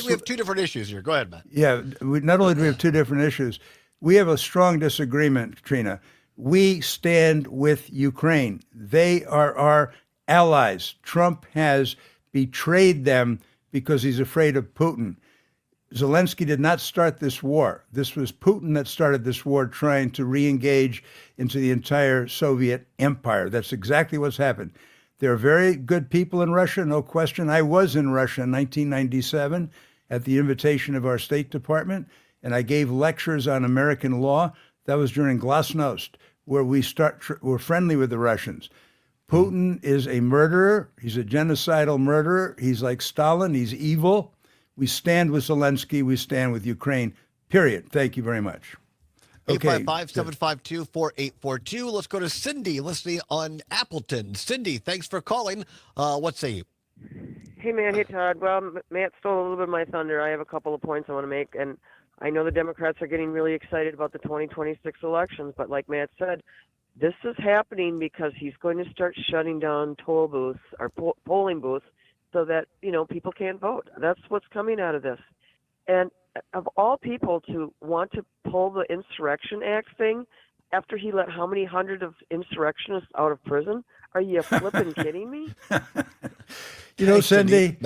we have two different issues here. Go ahead, Matt. Yeah, not only do we have two different issues, we have a strong disagreement, Katrina. We stand with Ukraine. They are our allies. Trump has betrayed them because he's afraid of Putin. Zelensky did not start this war. This was Putin that started this war, trying to re-engage into the entire Soviet empire. That's exactly what's happened. There are very good people in Russia, no question. I was in Russia in 1997 at the invitation of our State Department, and I gave lectures on American law. That was during Glasnost, where we're friendly with the Russians. Putin is a murderer. He's a genocidal murderer. He's like Stalin. He's evil. We stand with Zelensky. We stand with Ukraine, period. Thank you very much. 855-752-4842. Let's go to Cindy, listening on Appleton. Cindy, thanks for calling. What say you? Hey, man. Hey, Todd. Well, Matt stole a little bit of my thunder. I have a couple of points I want to make, and I know the Democrats are getting really excited about the 2026 elections, but like Matt said, this is happening because he's going to start shutting down toll booths or polling booths so that, people can't vote. That's what's coming out of this. And of all people to want to pull the Insurrection Act thing after he let how many hundred of insurrectionists out of prison? Are you flipping kidding me? Cindy,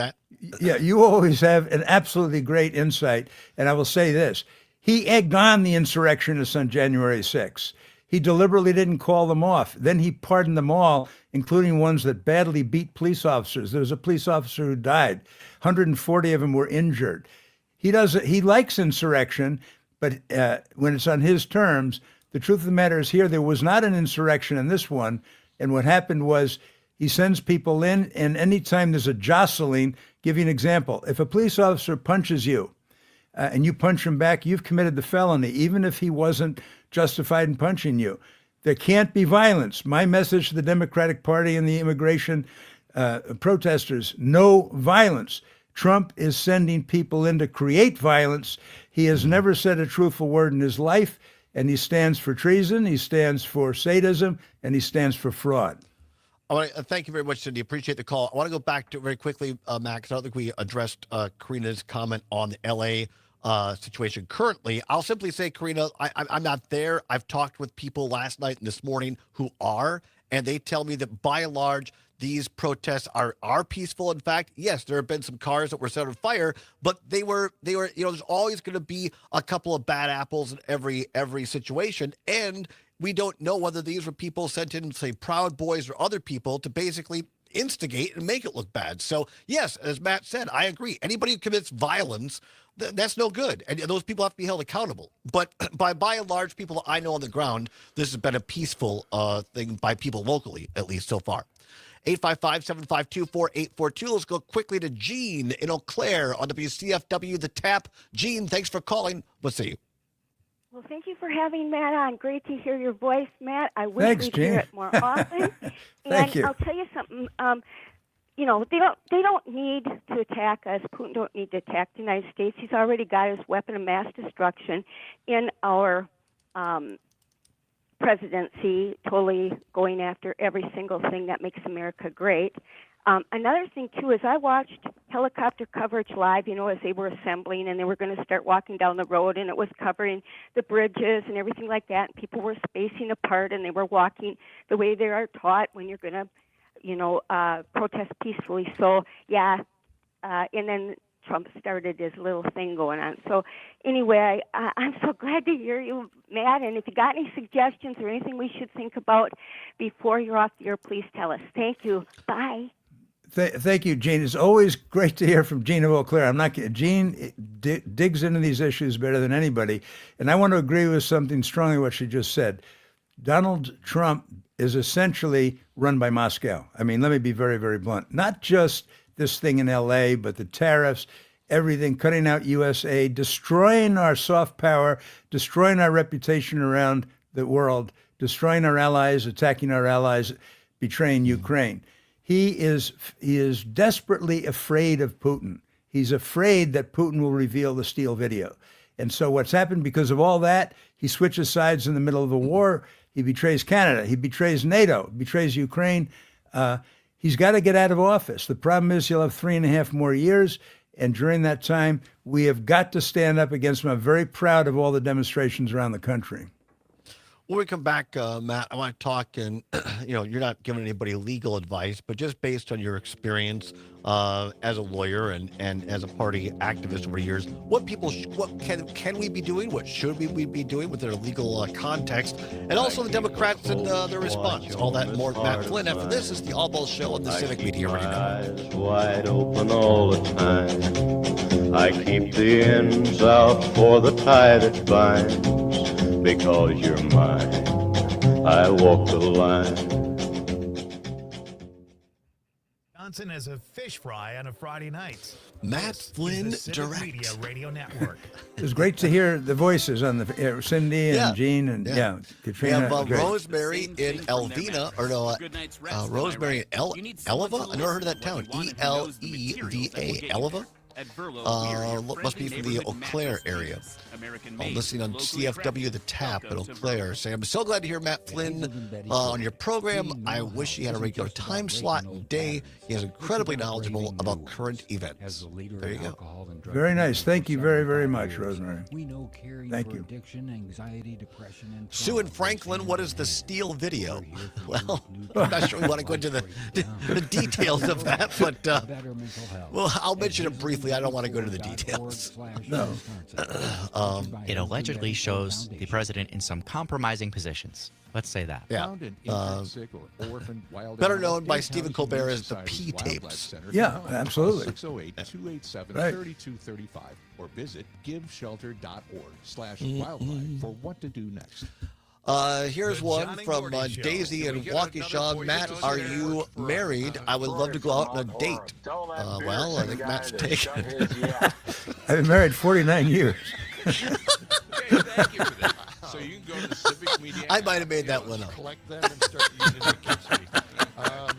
yeah, you always have an absolutely great insight. And I will say this. He egged on the insurrectionists on January 6th. He deliberately didn't call them off. Then he pardoned them all, including ones that badly beat police officers. There was a police officer who died. 140 of them were injured. He likes insurrection, but when it's on his terms, the truth of the matter is here, there was not an insurrection in this one. And what happened was He sends people in, and anytime there's a jostling, give you an example. If a police officer punches you and you punch him back, you've committed the felony, even if he wasn't justified in punching you. There can't be violence. My message to the Democratic Party and the immigration protesters, no violence. Trump is sending people in to create violence. He has never said a truthful word in his life, and he stands for treason, he stands for sadism, and he stands for fraud. I want to thank you very much, Cindy. Appreciate the call. I want to go back to very quickly, Matt, because I don't think we addressed Karina's comment on the L.A. Situation currently. I'll simply say, Karina, I'm not there. I've talked with people last night and this morning who are, and they tell me that by and large, these protests are peaceful. In fact, yes, there have been some cars that were set on fire, but they were, there's always going to be a couple of bad apples in every situation. And we don't know whether these were people sent in, say, Proud Boys or other people to basically instigate and make it look bad. So yes, as Matt said, I agree. Anybody who commits violence, that's no good. And those people have to be held accountable. But by and large, people I know on the ground, this has been a peaceful thing by people locally, at least so far. 855-752-4842. Let's go quickly to Gene in Eau Claire on WCFW The Tap. Gene, thanks for calling. Let's see. Well, thank you for having Matt on. Great to hear your voice, Matt. I wish we'd hear it more often. Thank you. I'll tell you something. They don't need to attack us. Putin don't need to attack the United States. He's already got his weapon of mass destruction in our presidency, totally going after every single thing that makes America great. Another thing, too, is I watched helicopter coverage live, as they were assembling and they were going to start walking down the road, and it was covering the bridges and everything like that. And people were spacing apart, and they were walking the way they are taught when you're going to, protest peacefully. So, yeah, and then Trump started his little thing going on. So anyway, I'm so glad to hear you, Matt. And if you got any suggestions or anything we should think about before you're off the air, please tell us. Thank you. Bye. Thank you, Gene. It's always great to hear from Gene of Eau Claire. Gene digs into these issues better than anybody. And I want to agree with something strongly what she just said. Donald Trump is essentially run by Moscow. I mean, let me be very, very blunt. Not just this thing in L.A., but the tariffs, everything, cutting out USA, destroying our soft power, destroying our reputation around the world, destroying our allies, attacking our allies, betraying Ukraine. He is desperately afraid of Putin. He's afraid that Putin will reveal the Steele video. And so what's happened because of all that, he switches sides in the middle of a war. He betrays Canada. He betrays NATO, betrays Ukraine. He's got to get out of office. The problem is he'll have 3.5 more years. And during that time, we have got to stand up against him. I'm very proud of all the demonstrations around the country. When we come back, Matt, I want to talk, and you're not giving anybody legal advice, but just based on your experience as a lawyer and as a party activist over years, what can we be doing? What should we be doing with their legal context? And also the Democrats and their response. All that and more. Matt Flynn. After this is the Allbaugh Show on the Civic Media Radio Network. Wide open all the time. I keep the ends out for the tie that binds. Because you're mine, I walk the line. Johnson as a fish fry on a Friday night. Matt Flynn direct. Media Radio Network. It was great to hear the voices on the Cindy and Gene and Katrina. We have Rosemary in Elvina, or no, Rosemary in Eleva. I never heard of that town. Eleva, Eleva. Must be from the Eau Claire area. I'm listening on CFW The Tap at Eau Claire. Saying, I'm so glad to hear Matt Flynn on your program. I wish he had a regular time slot and day. He is incredibly knowledgeable about current events. There you go. Very nice. Thank you very, very much, Rosemary. Thank you. Sue in Franklin, what is the Steele video? Well, I'm not sure we want to go into the details of that, but well, I'll mention it briefly. I don't want to go into the details. No. It allegedly shows the president in some compromising positions. Let's say that. Yeah. Better known by Stephen Colbert as the P tapes. Yeah, absolutely. 608-287-3235 or visit giveshelter.org/wildlife for what to do next. Here's one from Daisy and Waukesha. Matt, are you married? I would love to go out on a date. Well, I think Matt's taken. I've been married 49 years. Thank you for that. So you can go to the Civic Media. I might have made that one up. Collect them and start using it against me. I'm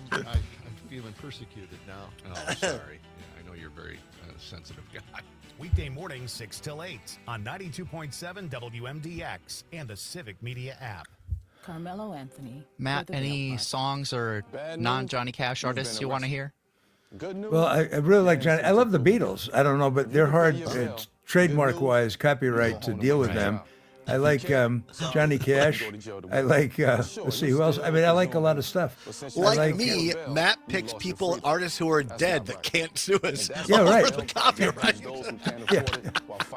feeling persecuted now. Oh, sorry. Yeah, I know you're a very sensitive guy. Weekday mornings 6 till 8 on 92.7 WMDX and the Civic Media app. Carmelo Anthony. Matt, any songs or non-Johnny Cash artists you want to hear? Well, I really like Johnny. I love the Beatles. I don't know, but they're hard trademark-wise, copyright to deal with them. I like Johnny Cash. I like, let's see, who else? I mean, I like a lot of stuff. Like me, Matt picks people, artists who are dead that can't sue us Yeah, right. over the copyright. Yeah.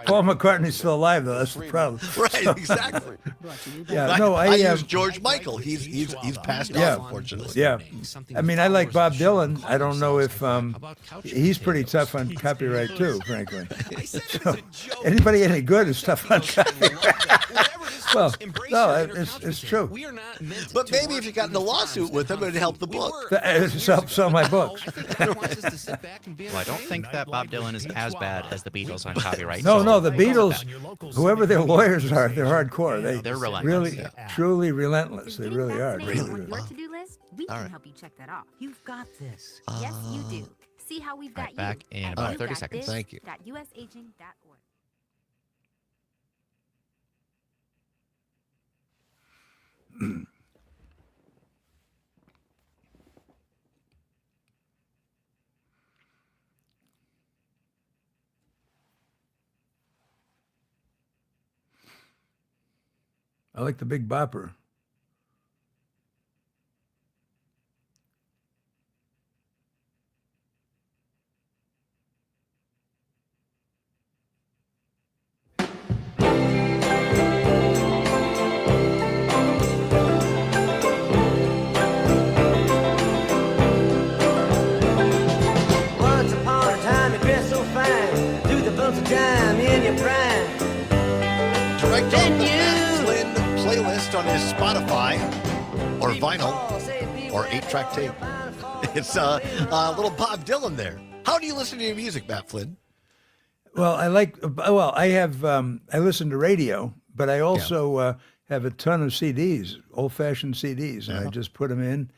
Paul McCartney's still alive, though. That's the problem. Right, exactly. Yeah, no, I use George Michael. He's passed on, unfortunately. Yeah. I mean, I like Bob Dylan. I don't know if he's pretty tough on copyright too, frankly. So, anybody any good is tough on copyright. Well, no, it's true. But maybe if you got in a lawsuit with him, it'd help the book. Sell my books. Well, I don't think that Bob Dylan is as bad as the Beatles on copyright. No, the Beatles, whoever their lawyers are, they're hardcore. They're relentless. Really, truly relentless. They really are. Your to-do list? We can help you check that off. You've got this. Yes, you do. See how we've got you. Back in about 30 seconds. Thank you. .usaging.org. I like the Big Bopper. Once upon a time, you dressed so fine. Do the bumps of time in your prime. Direct on the Matt Flynn playlist on his Spotify or vinyl or 8-track tape. It's a little Bob Dylan there. How do you listen to your music, Matt Flynn? Well, I listen to radio, but I also have a ton of CDs, old-fashioned CDs, and I just put them in,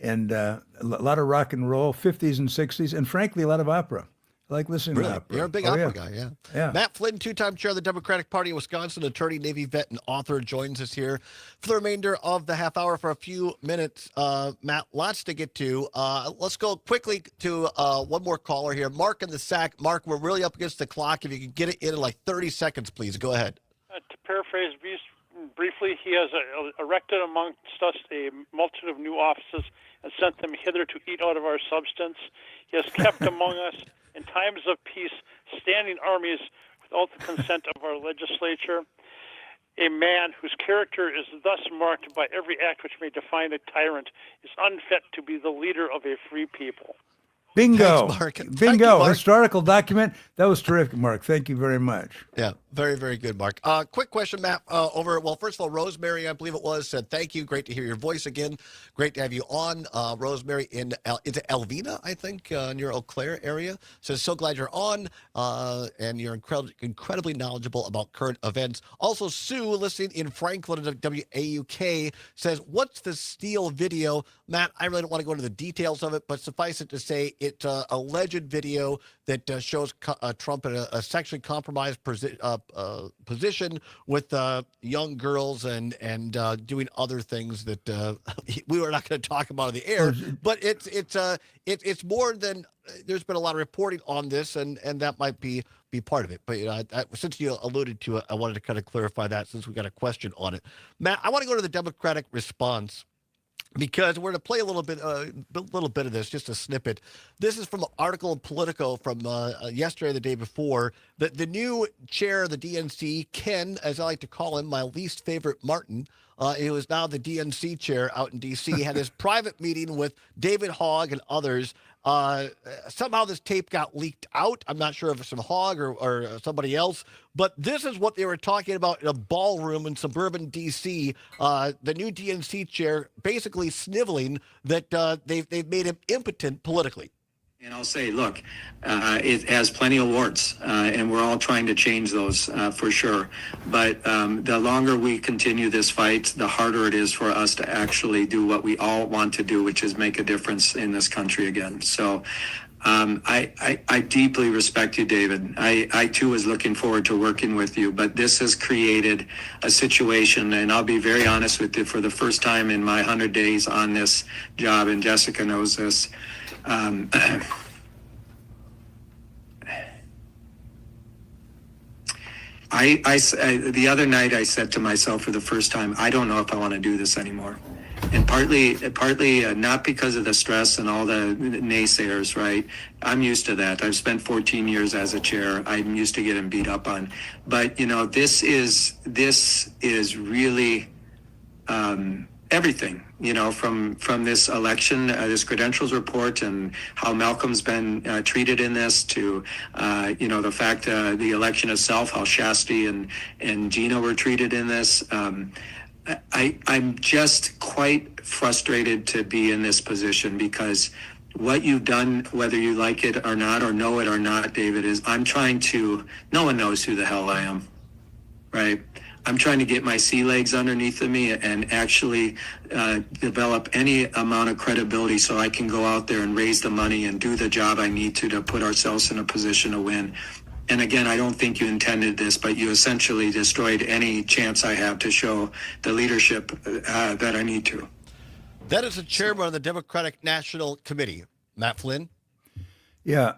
and a lot of rock and roll, 50s and 60s, and frankly, a lot of opera. I like listening to opera. You're a big opera guy, yeah. Yeah. Matt Flynn, two-time chair of the Democratic Party of Wisconsin, attorney, Navy vet, and author, joins us here for the remainder of the half hour for a few minutes. Matt, lots to get to. Let's go quickly to one more caller here. Mark in the Sac. Mark, we're really up against the clock. If you could get it in like 30 seconds, please. Go ahead. To paraphrase briefly, he has erected amongst us a multitude of new offices and sent them hither to eat out of our substance. He has kept among us, in times of peace, standing armies without the consent of our legislature. A man whose character is thus marked by every act which may define a tyrant is unfit to be the leader of a free people. Bingo. Thanks, Mark. Bingo. Thank you, Mark. Historical document. That was terrific, Mark. Thank you very much. Yeah, very, very good, Mark. Quick question, Matt. First of all, Rosemary, I believe it was, said thank you. Great to hear your voice again. Great to have you on. Rosemary into Elvina, I think, near Eau Claire area. Says, so glad you're on, and you're incredibly knowledgeable about current events. Also, Sue, listening in Franklin at WAUK, says, what's the Steele video? Matt, I really don't want to go into the details of it, but suffice it to say, it's a alleged video that shows Trump in a sexually compromised position with young girls and doing other things that we were not going to talk about on the air. But it's more than there's been a lot of reporting on this, and that might be part of it. But since you alluded to it, I wanted to kind of clarify that since we got a question on it. Matt, I want to go to the Democratic response, because we're going to play a little bit of this, just a snippet. This is from an article in Politico from yesterday, the day before. The new chair of the DNC, Ken, as I like to call him, my least favorite Martin, He was now the DNC chair out in D.C., had his private meeting with David Hogg and others. Somehow this tape got leaked out. I'm not sure if it's from Hogg or somebody else, but this is what they were talking about in a ballroom in suburban D.C. The new DNC chair basically sniveling that they've made him impotent politically. And I'll say, look, it has plenty of warts, and we're all trying to change those for sure. But the longer we continue this fight, the harder it is for us to actually do what we all want to do, which is make a difference in this country again. So I deeply respect you, David. I too was looking forward to working with you, but this has created a situation, and I'll be very honest with you, for the first time in my 100 days on this job, and Jessica knows this, the other night I said to myself for the first time, I don't know if I want to do this anymore. And partly not because of the stress and all the naysayers, right? I'm used to that. I've spent 14 years as a chair. I'm used to getting beat up on. But, you know, this is really everything, you know, from this election, this credentials report, and how Malcolm's been treated in this, to, you know, the fact the election itself, how Shasti and Gina were treated in this. I'm just quite frustrated to be in this position, because what you've done, whether you like it or not, or know it or not, David, is no one knows who the hell I am, right? I'm trying to get my sea legs underneath of me and actually develop any amount of credibility so I can go out there and raise the money and do the job I need to put ourselves in a position to win. And again, I don't think you intended this, but you essentially destroyed any chance I have to show the leadership that I need to. That is the chairman of the Democratic National Committee, Matt Flynn. Yeah,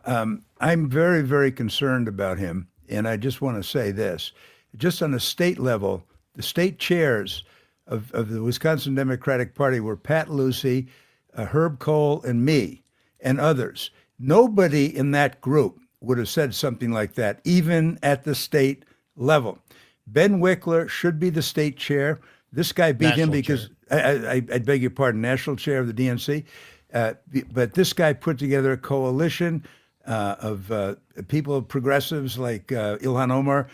I'm very, very concerned about him. And I just want to say this. Just on a state level, the state chairs of the Wisconsin Democratic Party were Pat Lucy, Herb Cole, and me, and others. Nobody in that group would have said something like that, even at the state level. Ben Wickler should be the state chair. This guy beat him because, I beg your pardon, national chair of the DNC. But this guy put together a coalition of people, progressives like Ilhan Omar.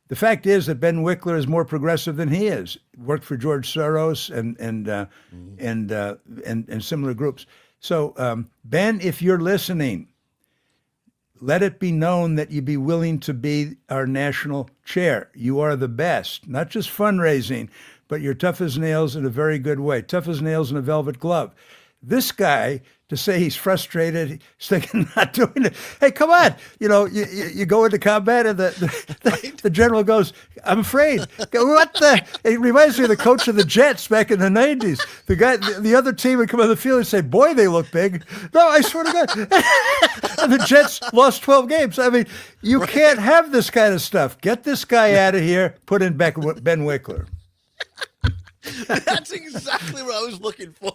The fact is that Ben Wickler is more progressive than he is. Worked for George Soros and similar groups. So Ben, if you're listening, let it be known that you be willing to be our national chair. You are the best, not just fundraising, but you're tough as nails in a very good way. Tough as nails in a velvet glove. This guy, to say he's frustrated, he's thinking not doing it. Hey, come on. You know, you go into combat and the general goes, I'm afraid. What the? It reminds me of the coach of the Jets back in the 90s. The guy, the other team would come on the field and say, boy, they look big. No, I swear to God. And the Jets lost 12 games. I mean, you can't have this kind of stuff. Get this guy out of here. Put in Ben Wickler. That's exactly what I was looking for.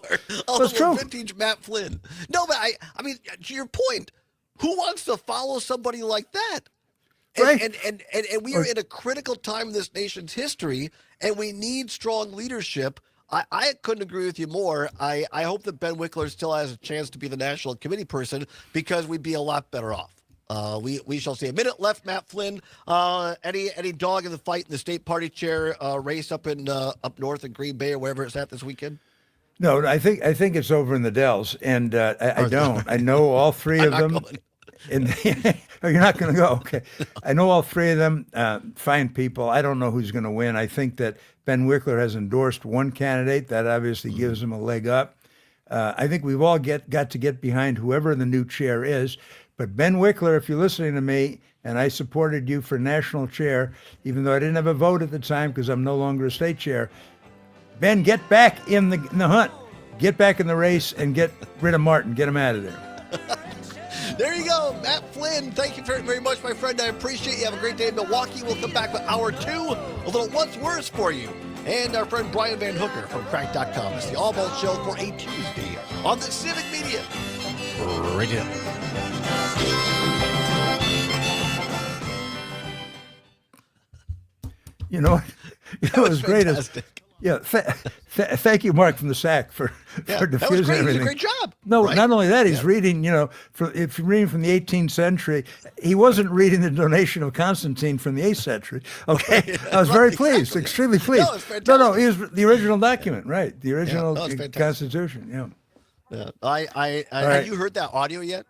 That's true. Vintage Matt Flynn. No, but I mean, to your point, who wants to follow somebody like that? Right. And we are in a critical time in this nation's history, and we need strong leadership. I couldn't agree with you more. I hope that Ben Wickler still has a chance to be the national committee person, because we'd be a lot better off. We shall see. A minute left, Matt Flynn. Any dog in the fight in the state party chair race up north in Green Bay or wherever it's at this weekend? No, I think it's over in the Dells, and I don't. I know all three of them. Oh, you're not going to go? Okay. I know all three of them. Fine people. I don't know who's going to win. I think that Ben Wickler has endorsed one candidate. That obviously gives him a leg up. I think we've all got to get behind whoever the new chair is. But Ben Wickler, if you're listening to me, and I supported you for national chair, even though I didn't have a vote at the time because I'm no longer a state chair, Ben, get back in the hunt. Get back in the race and get rid of Martin. Get him out of there. There you go, Matt Flynn. Thank you very, very much, my friend. I appreciate you. Have a great day in Milwaukee. We'll come back with hour 2, a little What's Worse for you. And our friend Brian Van Hooker from Crack.com. It's the Allbaugh Show for a Tuesday on the Civic Media Radio. You know what was great is Yeah, thank you, Mark from the SAC, for That was diffusing great. He did everything. a great job. No, right? not only that, he's reading. If you're reading from the 18th century, he wasn't reading the donation of Constantine from the 8th century. Okay, I was very pleased, extremely pleased. it's fantastic. No, he was the original document, right? The original no, it's fantastic. Constitution. Yeah. Have you heard that audio yet?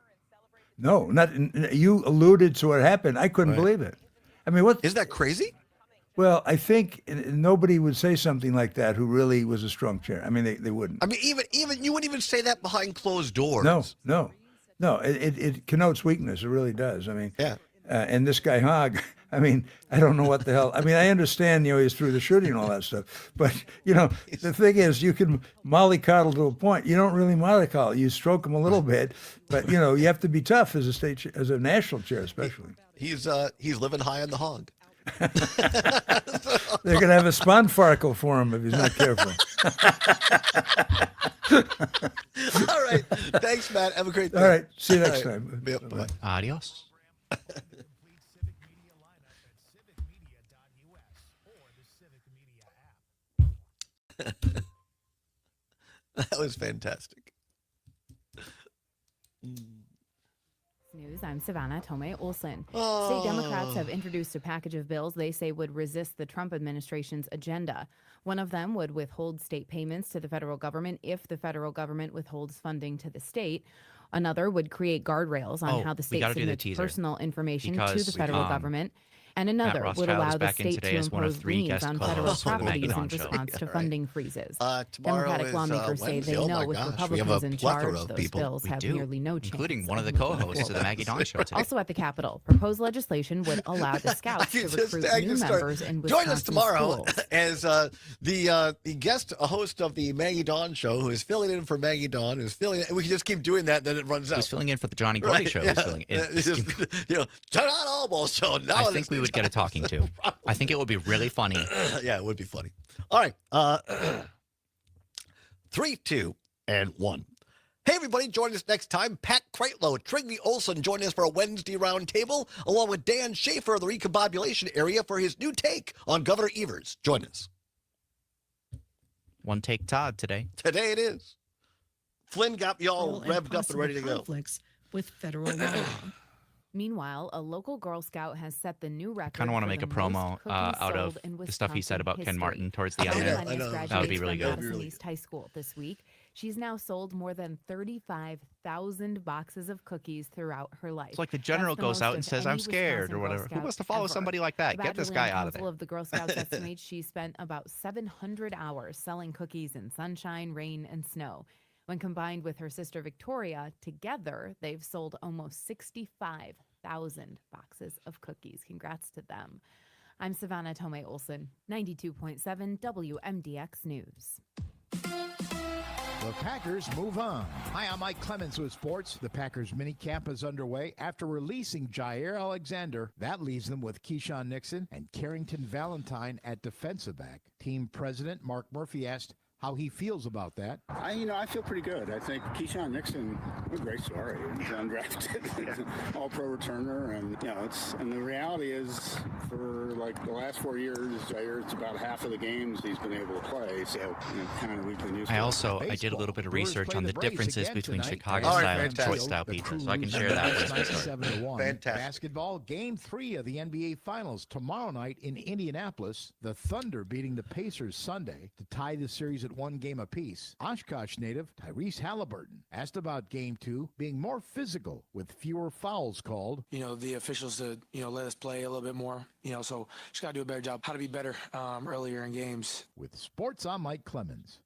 No, not you alluded to what happened. I couldn't believe it. I mean, what Isn't that crazy? Well, I think nobody would say something like that who really was a strong chair. I mean, they wouldn't. I mean, even you wouldn't even say that behind closed doors. No. It connotes weakness. It really does. I mean, and this guy Hogg, I mean, I don't know what the hell. I mean, I understand, he's through the shooting and all that stuff. But, the thing is, you can mollycoddle to a point. You don't really mollycoddle. You stroke him a little bit. But, you have to be tough as a national chair, especially. He's living high on the hog. They're going to have a sponfarcle for him if he's not careful. All right. Thanks, Matt. Have a great day. All right. See you next time. Yep, bye. Adios. That was fantastic. News. I'm Savannah Tomei Olson. State Democrats have introduced a package of bills they say would resist the Trump administration's agenda. One of them would withhold state payments to the federal government if the federal government withholds funding to the state. Another would create guardrails on how the state submits personal information to the federal government. And another would allow the state to impose liens on federal properties in response to funding freezes. Democratic lawmakers say they know with Republicans in charge, those bills have nearly no chance. Including one of the co-hosts of the Maggie Dawn Show today. Also at the Capitol, proposed legislation would allow the Scouts to recruit new members in Wisconsin Join us tomorrow schools. as the guest host of the Maggie Dawn Show, who is filling in for Maggie Dawn, we can just keep doing that, then it runs out. Who's filling in for the Johnny Gordy Show? Who's filling in. Todd Allbaugh Show. Now I think we would get a talking to. I think it would be really funny. Yeah, it would be funny. All right. 3, 2, and 1. Hey, everybody, join us next time. Pat Kreitlow, Trigby Olson join us for a Wednesday roundtable, along with Dan Schaefer of the Recombobulation Area for his new take on Governor Evers. Join us. One take Todd today. Today it is. Flynn got you all revved up and ready to go. Conflicts with federal law. Meanwhile, a local Girl Scout has set the new record. Kind of want to make a promo out of the stuff he said about Ken Martin towards the end there. That would be really good. Madison East High School this week. She's now sold more than 35,000 boxes of cookies throughout her life. It's like the general goes out and says, "I'm scared," or whatever. Who wants to follow somebody like that? Get this guy out of there. Council of the Girl Scouts estimates she spent about 700 hours selling cookies in sunshine, rain, and snow. When combined with her sister Victoria, together they've sold almost 65,000 boxes of cookies. Congrats to them. I'm Savannah Tomei Olson, 92.7 WMDX News. The Packers move on. Hi, I'm Mike Clemens with sports. The Packers minicamp is underway after releasing Jair Alexander. That leaves them with Keyshawn Nixon and Carrington Valentine at defensive back. Team president Mark Murphy asked how he feels about that. I feel pretty good. I think Keyshawn Nixon, what a great story. He's undrafted, all-pro returner, and and the reality is, for like the last 4 years, Jair's about half of the games he's been able to play. So kind of weekly news. I did a little bit of research on the differences between Chicago style and Detroit style pizza, so I can share that with you. Fantastic. Basketball, Game 3 of the NBA Finals tomorrow night in Indianapolis. The Thunder beating the Pacers Sunday to tie the series at 1 game apiece. Oshkosh native Tyrese Halliburton asked about Game 2 being more physical with fewer fouls called. The officials to, let us play a little bit more, so just got to do a better job how to be better earlier in games. With sports, I'm Mike Clemens.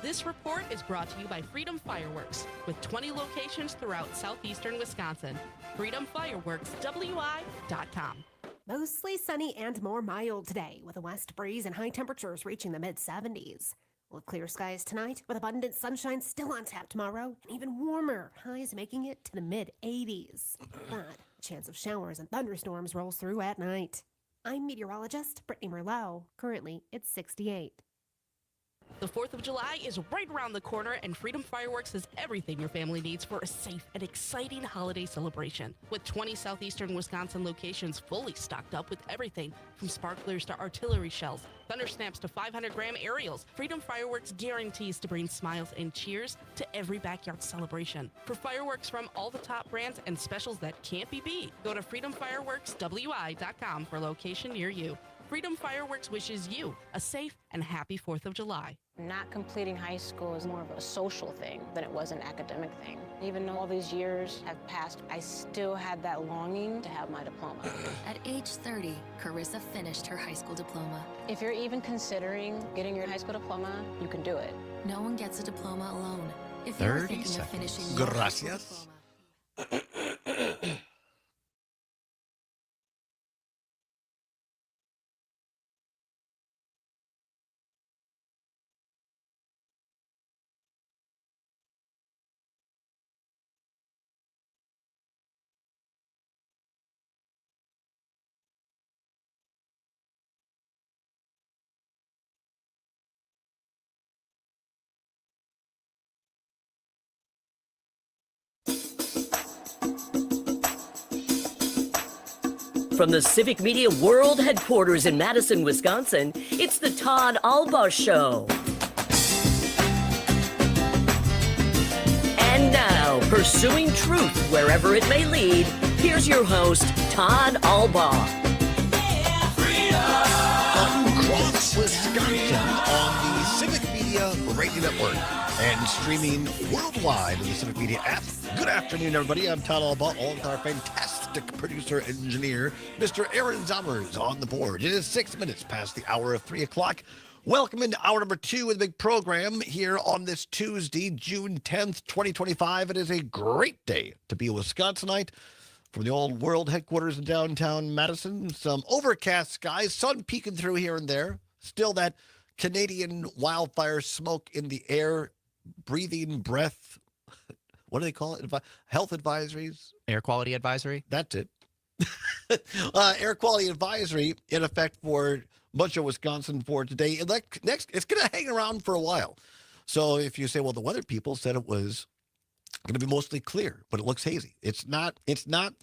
This report is brought to you by Freedom Fireworks, with 20 locations throughout southeastern Wisconsin. FreedomFireworksWI.com. Mostly sunny and more mild today, with a west breeze and high temperatures reaching the mid-70s. We'll have clear skies tonight, with abundant sunshine still on tap tomorrow, and even warmer, highs making it to the mid-80s. But a chance of showers and thunderstorms rolls through at night. I'm meteorologist Brittany Merlot. Currently, it's 68. The 4th of July is right around the corner, and Freedom Fireworks has everything your family needs for a safe and exciting holiday celebration. With 20 southeastern Wisconsin locations fully stocked up with everything from sparklers to artillery shells, thunder snaps to 500-gram aerials, Freedom Fireworks guarantees to bring smiles and cheers to every backyard celebration. For fireworks from all the top brands and specials that can't be beat, go to freedomfireworkswi.com for a location near you. Freedom Fireworks wishes you a safe and happy 4th of July. Not completing high school is more of a social thing than it was an academic thing. Even though all these years have passed, I still had that longing to have my diploma. At age 30, Carissa finished her high school diploma. If you're even considering getting your high school diploma, you can do it. No one gets a diploma alone. If you're 30 thinking of seconds. finishing your high school Gracias. diploma, From the Civic Media World Headquarters in Madison, Wisconsin, it's the Todd Allbaugh Show. And now, pursuing truth wherever it may lead, here's your host, Todd Allbaugh. Across Wisconsin on the Civic Media Radio Network and streaming worldwide on the Civic Media app. Good afternoon, everybody. I'm Todd Allbaugh, along with our fantastic producer engineer, Mr. Aaron Zommers, on the board. It is 6 minutes past the hour of 3 o'clock. Welcome into hour number 2 of the big program here on this Tuesday, June 10th, 2025. It is a great day to be a Wisconsinite. From the old world headquarters in downtown Madison, some overcast skies, sun peeking through here and there. Still that Canadian wildfire smoke in the air, breathing breath. What do they call it? Health advisories? Air quality advisory? That's it. Air quality advisory in effect for much of Wisconsin for today. And next, it's going to hang around for a while. So if you say, well, the weather people said it was going to be mostly clear, but it looks hazy. It's not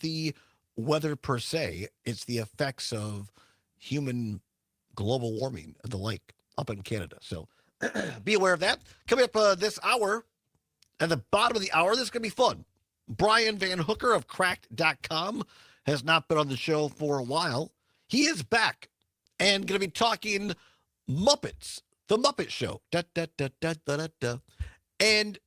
the weather per se. It's the effects of human global warming and the like up in Canada. So be aware of that. Coming up this hour, at the bottom of the hour, this is going to be fun. Brian Van Hooker of Cracked.com has not been on the show for a while. He is back and going to be talking Muppets, the Muppet Show. Da, da, da, da, da, da, da. And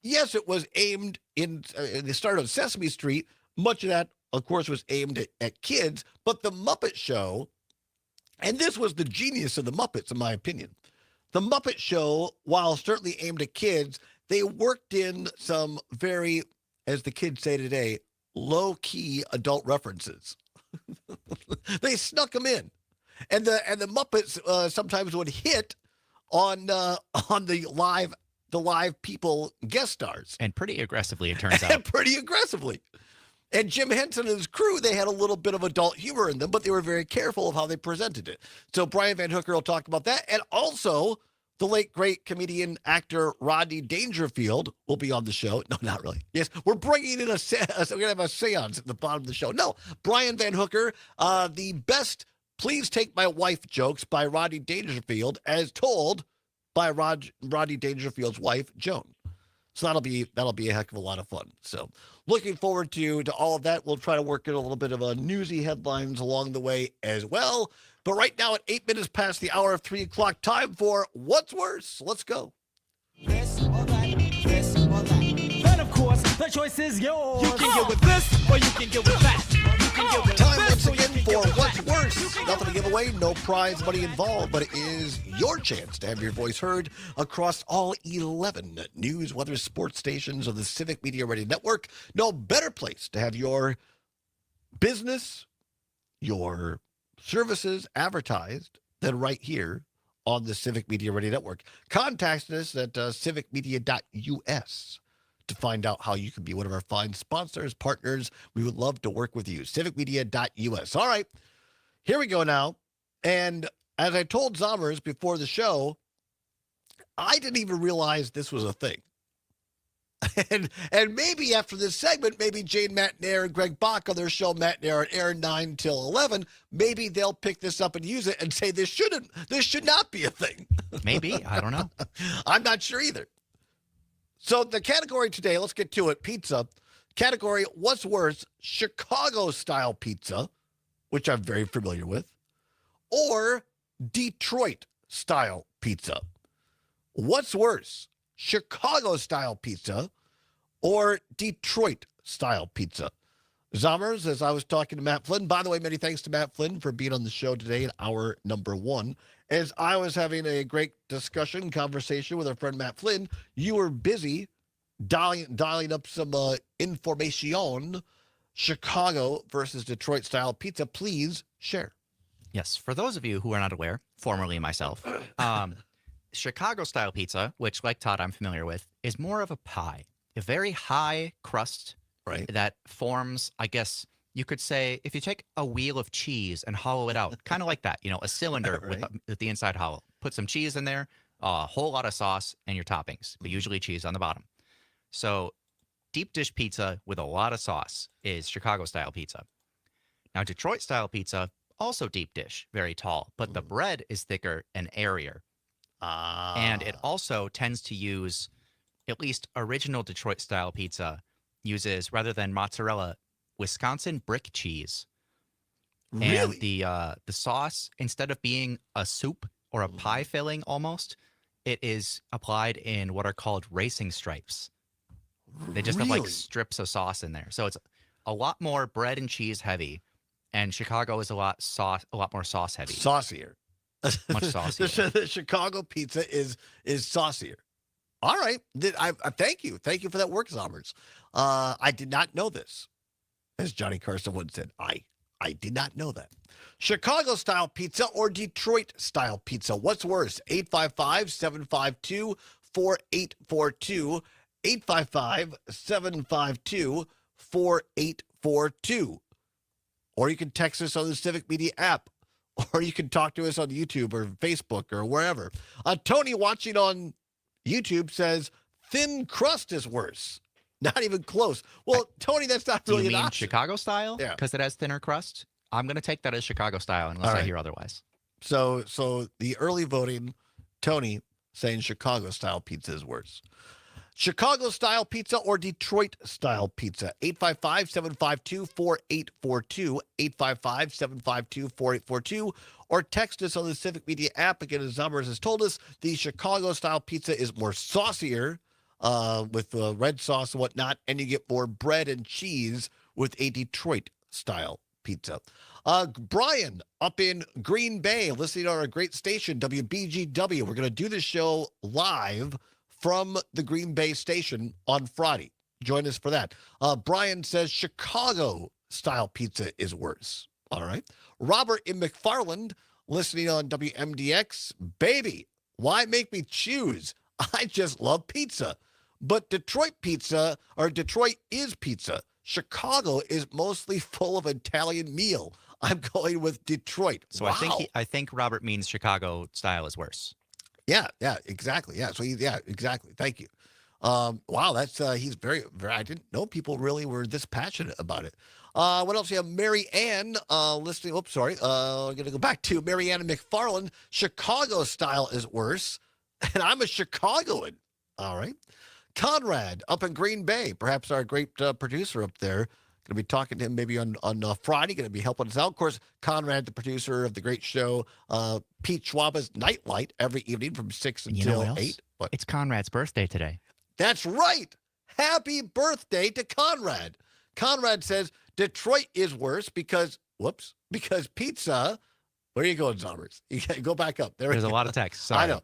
yes, it was aimed in the start of Sesame Street. Much of that, of course, was aimed at kids. But the Muppet Show, and this was the genius of the Muppets, in my opinion. The Muppet Show, while certainly aimed at kids, they worked in some very, as the kids say today, low-key adult references. They snuck them in. And the Muppets sometimes would hit on the live people guest stars. And pretty aggressively, it turns out. Pretty aggressively. And Jim Henson and his crew, they had a little bit of adult humor in them, but they were very careful of how they presented it. So Brian Van Hooker will talk about that. And also, the late, great comedian, actor Rodney Dangerfield will be on the show. No, not really. Yes, we're bringing in we're going to have a seance at the bottom of the show. No, Brian Van Hooker, the best Please Take My Wife jokes by Rodney Dangerfield, as told by Rodney Dangerfield's wife, Joan. So that'll be a heck of a lot of fun. So looking forward to all of that. We'll try to work in a little bit of a newsy headlines along the way as well. But right now at 8 minutes past the hour of 3 o'clock, time for What's Worse? Let's go. This or that, this or that. And of course, the choice is yours. You can get with this or you can get with that. You can get with Time this once or you again can for get with What's that. Worse? Nothing to give away, no prize money involved, but it is your chance to have your voice heard across all 11 news, weather, sports stations of the Civic Media Radio Network. No better place to have your business, your services advertised than right here on the Civic Media Radio Network. Contact us at civicmedia.us to find out how you can be one of our fine sponsors, partners. We would love to work with you. civicmedia.us. All right, here we go now. And as I told Zommers before the show, I didn't even realize this was a thing. And maybe after this segment, maybe Jane Matnair and Greg Bach on their show Matnair on Air 9 till 11, maybe they'll pick this up and use it and say this should not be a thing. Maybe. I don't know. I'm not sure either. So the category today, let's get to it. Pizza. Category, what's worse, Chicago-style pizza, which I'm very familiar with, or Detroit-style pizza. What's worse, Chicago-style pizza or Detroit-style pizza? Zommers, as I was talking to Matt Flynn, by the way, many thanks to Matt Flynn for being on the show today in hour number 1. As I was having a great conversation with our friend Matt Flynn, you were busy dialing up some information. Chicago versus Detroit-style pizza. Please share. Yes, for those of you who are not aware, formerly myself, Chicago-style pizza, which, like Todd, I'm familiar with, is more of a pie. A very high crust that forms, I guess, you could say, if you take a wheel of cheese and hollow it out, kind of like that, a cylinder with the inside hollow. Put some cheese in there, a whole lot of sauce, and your toppings, but usually cheese on the bottom. So deep dish pizza with a lot of sauce is Chicago-style pizza. Now, Detroit-style pizza, also deep dish, very tall, but the bread is thicker and airier. And it also tends to use, at least original Detroit-style pizza, uses, rather than mozzarella, Wisconsin brick cheese. Really? And the sauce, instead of being a soup or a pie filling almost, it is applied in what are called racing stripes. They just have like strips of sauce in there. So it's a lot more bread and cheese heavy, and Chicago is a lot more sauce heavy. Saucier. Much saucier. The Chicago pizza is saucier. All right. I thank you. Thank you for that work, Zommers. I did not know this. As Johnny Carson once said, I did not know that. Chicago-style pizza or Detroit-style pizza? What's worse? 855-752-4842. 855-752-4842. Or you can text us on the Civic Media app. Or you can talk to us on YouTube or Facebook or wherever. Tony watching on YouTube says thin crust is worse. Not even close. Well, Tony, that's not really an option. Chicago style? Yeah. Because it has thinner crust? I'm going to take that as Chicago style unless I hear otherwise. So the early voting, Tony saying Chicago-style pizza is worse. Chicago-style pizza or Detroit-style pizza? 855-752-4842, 855-752-4842, or text us on the Civic Media app. Again, as Zommers has told us, the Chicago-style pizza is more saucier with red sauce and whatnot, and you get more bread and cheese with a Detroit-style pizza. Brian up in Green Bay, listening on our great station, WBGW. We're going to do the show live from the Green Bay station on Friday. Join us for that. Brian says Chicago-style pizza is worse. All right. Robert in McFarland, listening on WMDX. Baby, why make me choose? I just love pizza. But Detroit is pizza. Chicago is mostly full of Italian meal. I'm going with Detroit. So wow. I think Robert means Chicago style is worse. Yeah, exactly. Yeah, so exactly. Thank you. Wow, that's he's very, very. I didn't know people really were this passionate about it. What else? We have Mary Ann listening. Oops, sorry. I'm gonna go back to Mary Ann and McFarland. Chicago style is worse, and I'm a Chicagoan. All right. Conrad up in Green Bay, perhaps our great producer up there. Going to be talking to him maybe on Friday. Going to be helping us out. Of course, Conrad, the producer of the great show, Pete Schwaba's Nightlight, every evening from 6 until 8. What? It's Conrad's birthday today. That's right. Happy birthday to Conrad. Conrad says Detroit is worse because pizza. Where are you going, Zommers? You gotta go back up. There's a lot of text. Sorry. I know.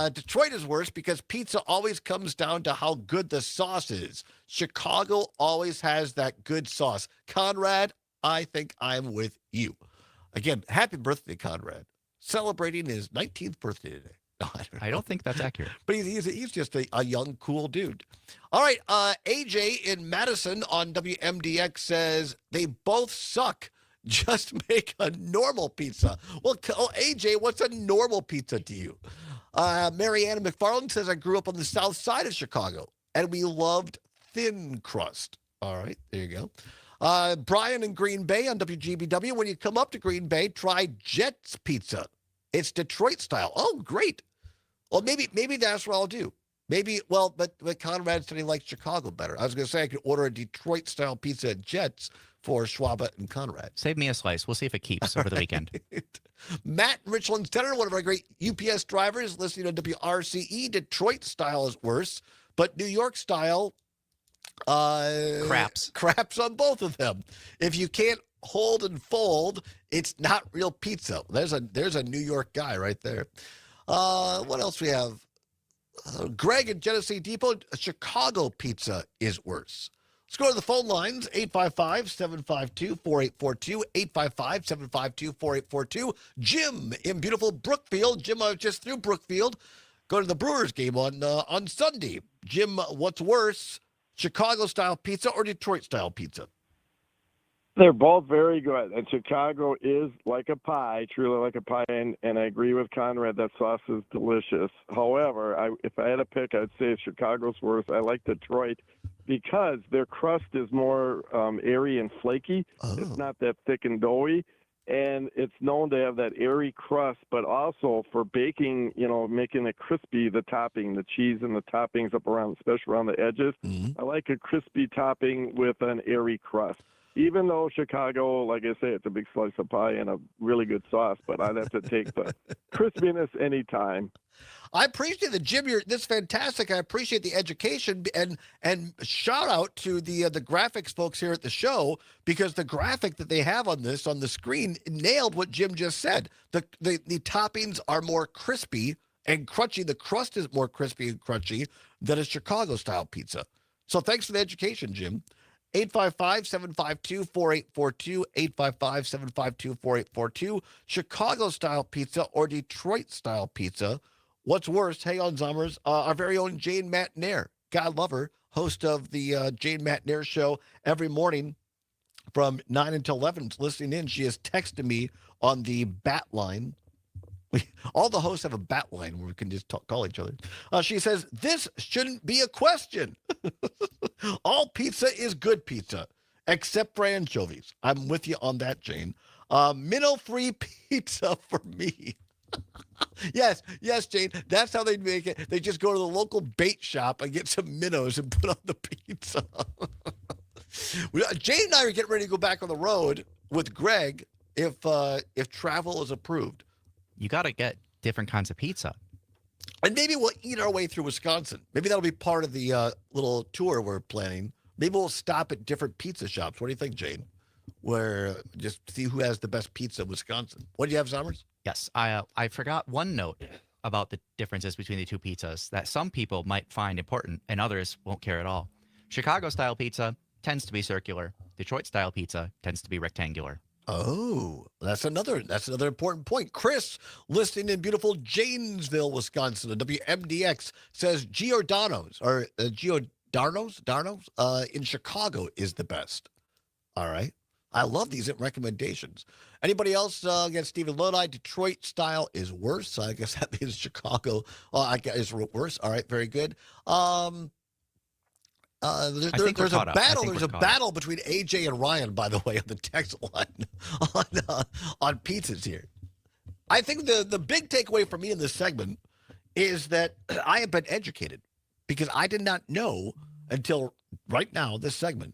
Detroit is worse because pizza always comes down to how good the sauce is. Chicago always has that good sauce. Conrad, I think I'm with you. Again, happy birthday, Conrad. Celebrating his 19th birthday today. No, I don't think that's accurate. But he's just a young, cool dude. All right, AJ in Madison on WMDX says they both suck. Just make a normal pizza. Well, AJ, what's a normal pizza to you? Mary Ann McFarland says, I grew up on the south side of Chicago, and we loved thin crust. All right, there you go. Brian in Green Bay on WGBW. When you come up to Green Bay, try Jets Pizza. It's Detroit style. Oh, great. Well, maybe that's what I'll do. Maybe, well, but Conrad said he likes Chicago better. I was going to say I could order a Detroit style pizza at Jets for Schwaba and Conrad. Save me a slice. We'll see if it keeps over the weekend. Matt in Richland Center, one of our great UPS drivers, listening to WRCE. Detroit style is worse, but New York style, craps on both of them. If you can't hold and fold, it's not real pizza. There's a New York guy right there. What else we have? Greg in Genesee Depot, Chicago pizza is worse. Let's go to the phone lines, 855-752-4842, 855-752-4842. Jim in beautiful Brookfield. Jim, I was just through Brookfield. Go to the Brewers game on Sunday. Jim, what's worse, Chicago-style pizza or Detroit-style pizza? They're both very good, and Chicago is like a pie, truly like a pie, and I agree with Conrad, that sauce is delicious. However, if I had to pick, I'd say Chicago's worse. I like Detroit because their crust is more airy and flaky. Oh. It's not that thick and doughy, and it's known to have that airy crust, but also for baking, making it crispy, the topping, the cheese and the toppings up around, especially around the edges. Mm-hmm. I like a crispy topping with an airy crust. Even though Chicago, like I say, it's a big slice of pie and a really good sauce, but I'd have to take the crispiness anytime. I appreciate the Jim. This is fantastic. I appreciate the education and shout out to the graphics folks here at the show, because the graphic that they have on the screen nailed what Jim just said. The toppings are more crispy and crunchy. The crust is more crispy and crunchy than a Chicago style pizza. So thanks for the education, Jim. 855-752-4842, 855-752-4842. Chicago-style pizza or Detroit-style pizza. What's worse? Hey, on Zommers, our very own Jane Matnair, God love her, host of the Jane Matnair show every morning from 9 until 11, listening in. She has texted me on the bat line. All the hosts have a bat line where we can just call each other. She says, this shouldn't be a question. All pizza is good pizza, except for anchovies. I'm with you on that, Jane. Minnow-free pizza for me. Yes, Jane. That's how they make it. They just go to the local bait shop and get some minnows and put on the pizza. Jane and I are getting ready to go back on the road with Greg if travel is approved. You got to get different kinds of pizza. And maybe we'll eat our way through Wisconsin. Maybe that'll be part of the little tour we're planning. Maybe we'll stop at different pizza shops. What do you think, Jane? Where just see who has the best pizza in Wisconsin. What do you have, Sommers? Yes, I forgot one note about the differences between the two pizzas that some people might find important and others won't care at all. Chicago-style pizza tends to be circular. Detroit-style pizza tends to be rectangular. Oh, that's another important point. Chris, listening in beautiful Janesville, Wisconsin, the WMDX, says Giordano's in Chicago is the best. All right. I love these recommendations. Anybody else against Stephen Lodi? Detroit style is worse. So I guess that means Chicago is worse. All right, very good. There's a battle. There's a battle between AJ and Ryan, by the way, on the text line on pizzas here. I think the big takeaway for me in this segment is that I have been educated, because I did not know until right now, this segment,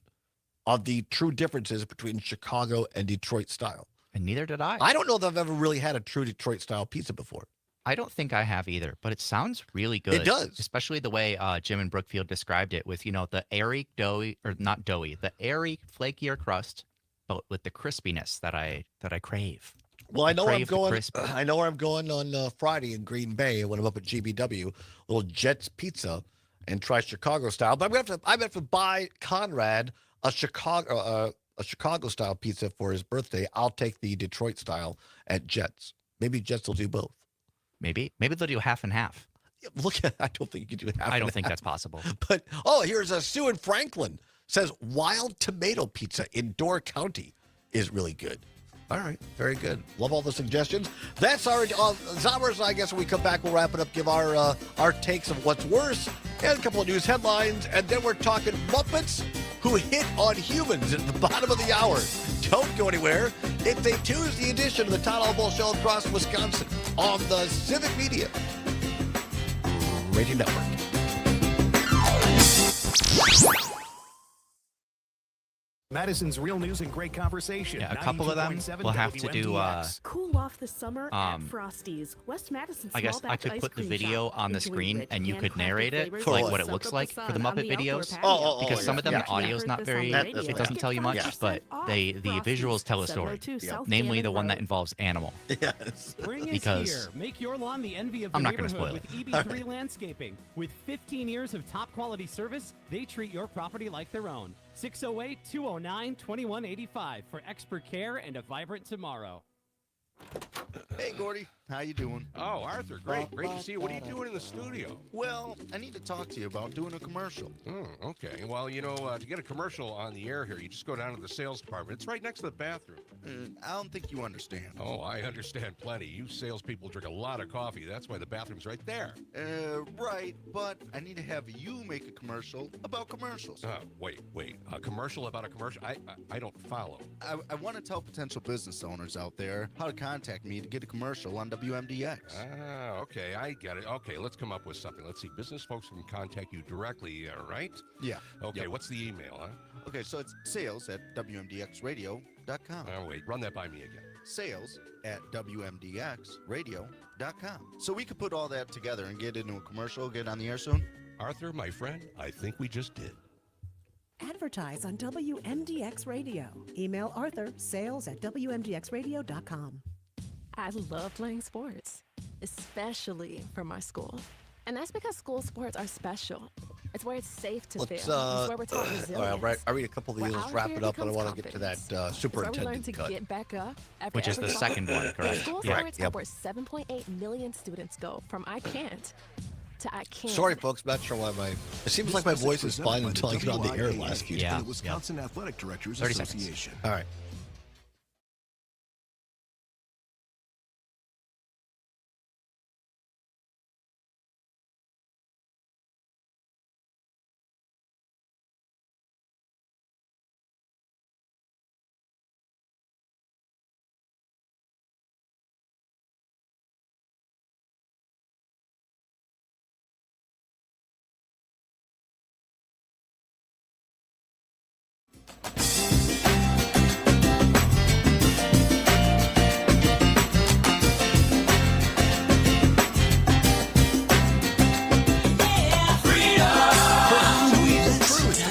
of the true differences between Chicago and Detroit style. And neither did I. I don't know that I've ever really had a true Detroit style pizza before. I don't think I have either, but it sounds really good. It does. Especially the way Jim and Brookfield described it with, the airy, the airy, flakier crust, but with the crispiness that I crave. Well, I know where I'm going. I know where I'm going on Friday in Green Bay when I'm up at GBW, little Jets Pizza, and try Chicago style. But I'm gonna have to buy Conrad a Chicago style pizza for his birthday. I'll take the Detroit style at Jets. Maybe Jets will do both. Maybe they'll do half and half. Yeah, look, I don't think you can do half. I don't think that's possible. But here's Sue in Franklin says wild tomato pizza in Door County is really good. All right. Very good. Love all the suggestions. That's our Zombers. I guess when we come back, we'll wrap it up, give our takes of what's worse, and a couple of news headlines, and then we're talking Muppets who hit on humans at the bottom of the hour. Don't go anywhere. It's a Tuesday edition of the Todd Allbaugh Show across Wisconsin on the Civic Media Radio Network. Madison's real news and great conversation. Yeah, a couple of them will have to do. Cool off the summer at Frosty's. West Madison. I guess I could put the video on the screen and you could narrate it, like what it looks like for the Muppet videos. Because some of them, the audio is not very. It doesn't tell you much, but the visuals tell a story. Namely, the one that involves animal. Yes. Because make your lawn the envy of the I'm not going to neighborhood spoil it. with EB3 Landscaping. With 15 years of top quality service, they treat your property like their own. 608-209-2185 for expert care and a vibrant tomorrow. Hey, Gordy. How you doing? Oh, Arthur, great to see you. What are you doing in the studio? Well, I need to talk to you about doing a commercial. Okay. Well, to get a commercial on the air here, you just go down to the sales department. It's right next to the bathroom. I don't think you understand. Oh, I understand plenty. You salespeople drink a lot of coffee. That's why the bathroom's right there. Right, but I need to have you make a commercial about commercials. Wait. A commercial about a commercial? I don't follow. I want to tell potential business owners out there how to contact me to get a commercial on WMDX. Okay, I get it. Okay, let's come up with something. Let's see. Business folks can contact you directly, right? Yeah. Okay, Yep. what's the email, huh? Okay, so it's sales@WMDXradio.com. Oh, wait, run that by me again. Sales@WMDXradio.com. So we could put all that together and get into a commercial, get on the air soon? Arthur, my friend, I think we just did. Advertise on WMDX Radio. Email Arthur, sales@WMDXradio.com. I love playing sports, especially for my school. And that's because school sports are special. It's where it's safe to fail. It's where we're taught resilience. I'll read a couple of these, let's wrap it up, and I want to get to that superintendent to get back up after which is the second one, correct? School sports are where 7.8 million students go from I can't to I can. Sorry, folks. Not sure why it seems like my voice is fine until I get on the air last few Yeah. times. The Wisconsin Athletic Directors 30 Association. All right.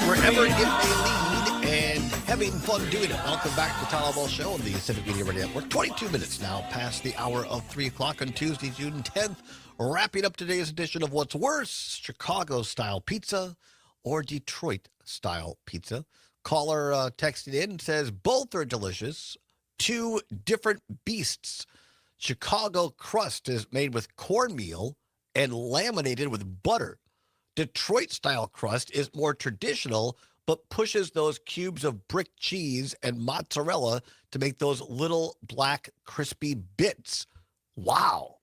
Wherever it may lead, and having fun doing it. Welcome back to the Todd Allbaugh Show on the Civic Media Radio Network. 22 minutes now past the hour of 3 o'clock on Tuesday, June 10th. Wrapping up today's edition of What's Worse, Chicago-style pizza or Detroit-style pizza. Caller texted in, says both are delicious. Two different beasts. Chicago crust is made with cornmeal and laminated with butter. Detroit-style crust is more traditional, but pushes those cubes of brick cheese and mozzarella to make those little black crispy bits. Wow.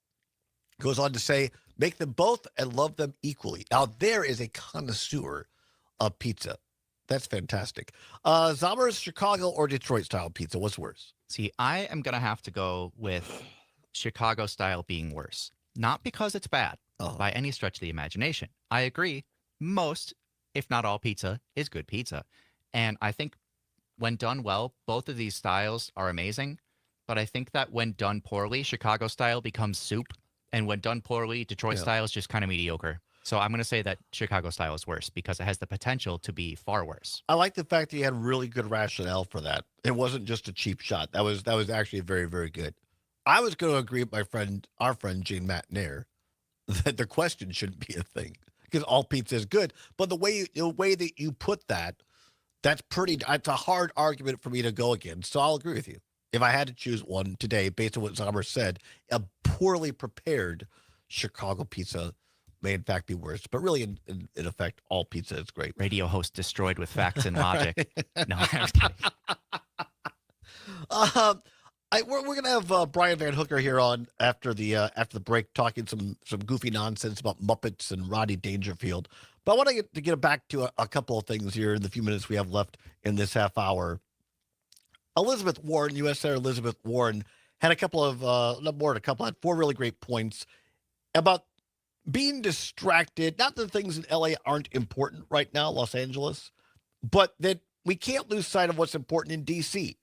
Goes on to say, make them both and love them equally. Now, there is a connoisseur of pizza. That's fantastic. Zombers, Chicago or Detroit-style pizza? What's worse? See, I am going to have to go with Chicago-style being worse. Not because it's bad, by any stretch of the imagination. I agree. Most, if not all pizza, is good pizza. And I think when done well, both of these styles are amazing. But I think that when done poorly, Chicago-style becomes soup. And when done poorly, Detroit-style is just kind of mediocre. So I'm going to say that Chicago-style is worse because it has the potential to be far worse. I like the fact that you had really good rationale for that. It wasn't just a cheap shot. That was actually very, very good. I was going to agree with our friend Gene Matnair, that the question shouldn't be a thing because all pizza is good. But the way that you put that, it's a hard argument for me to go against. So I'll agree with you. If I had to choose one today, based on what Zomer said, a poorly prepared Chicago pizza may in fact be worse. But really, in effect, all pizza is great. Radio host destroyed with facts and logic. No, I'm kidding. We're going to have Brian Van Hooker here on after the break, talking some goofy nonsense about Muppets and Rodney Dangerfield. But I want to get back to a couple of things here in the few minutes we have left in this half hour. Elizabeth Warren, U.S. Senator Elizabeth Warren, had a couple of, not more than a couple, had 4 really great points about being distracted. Not that things in L.A. aren't important right now, Los Angeles, but that we can't lose sight of what's important in D.C.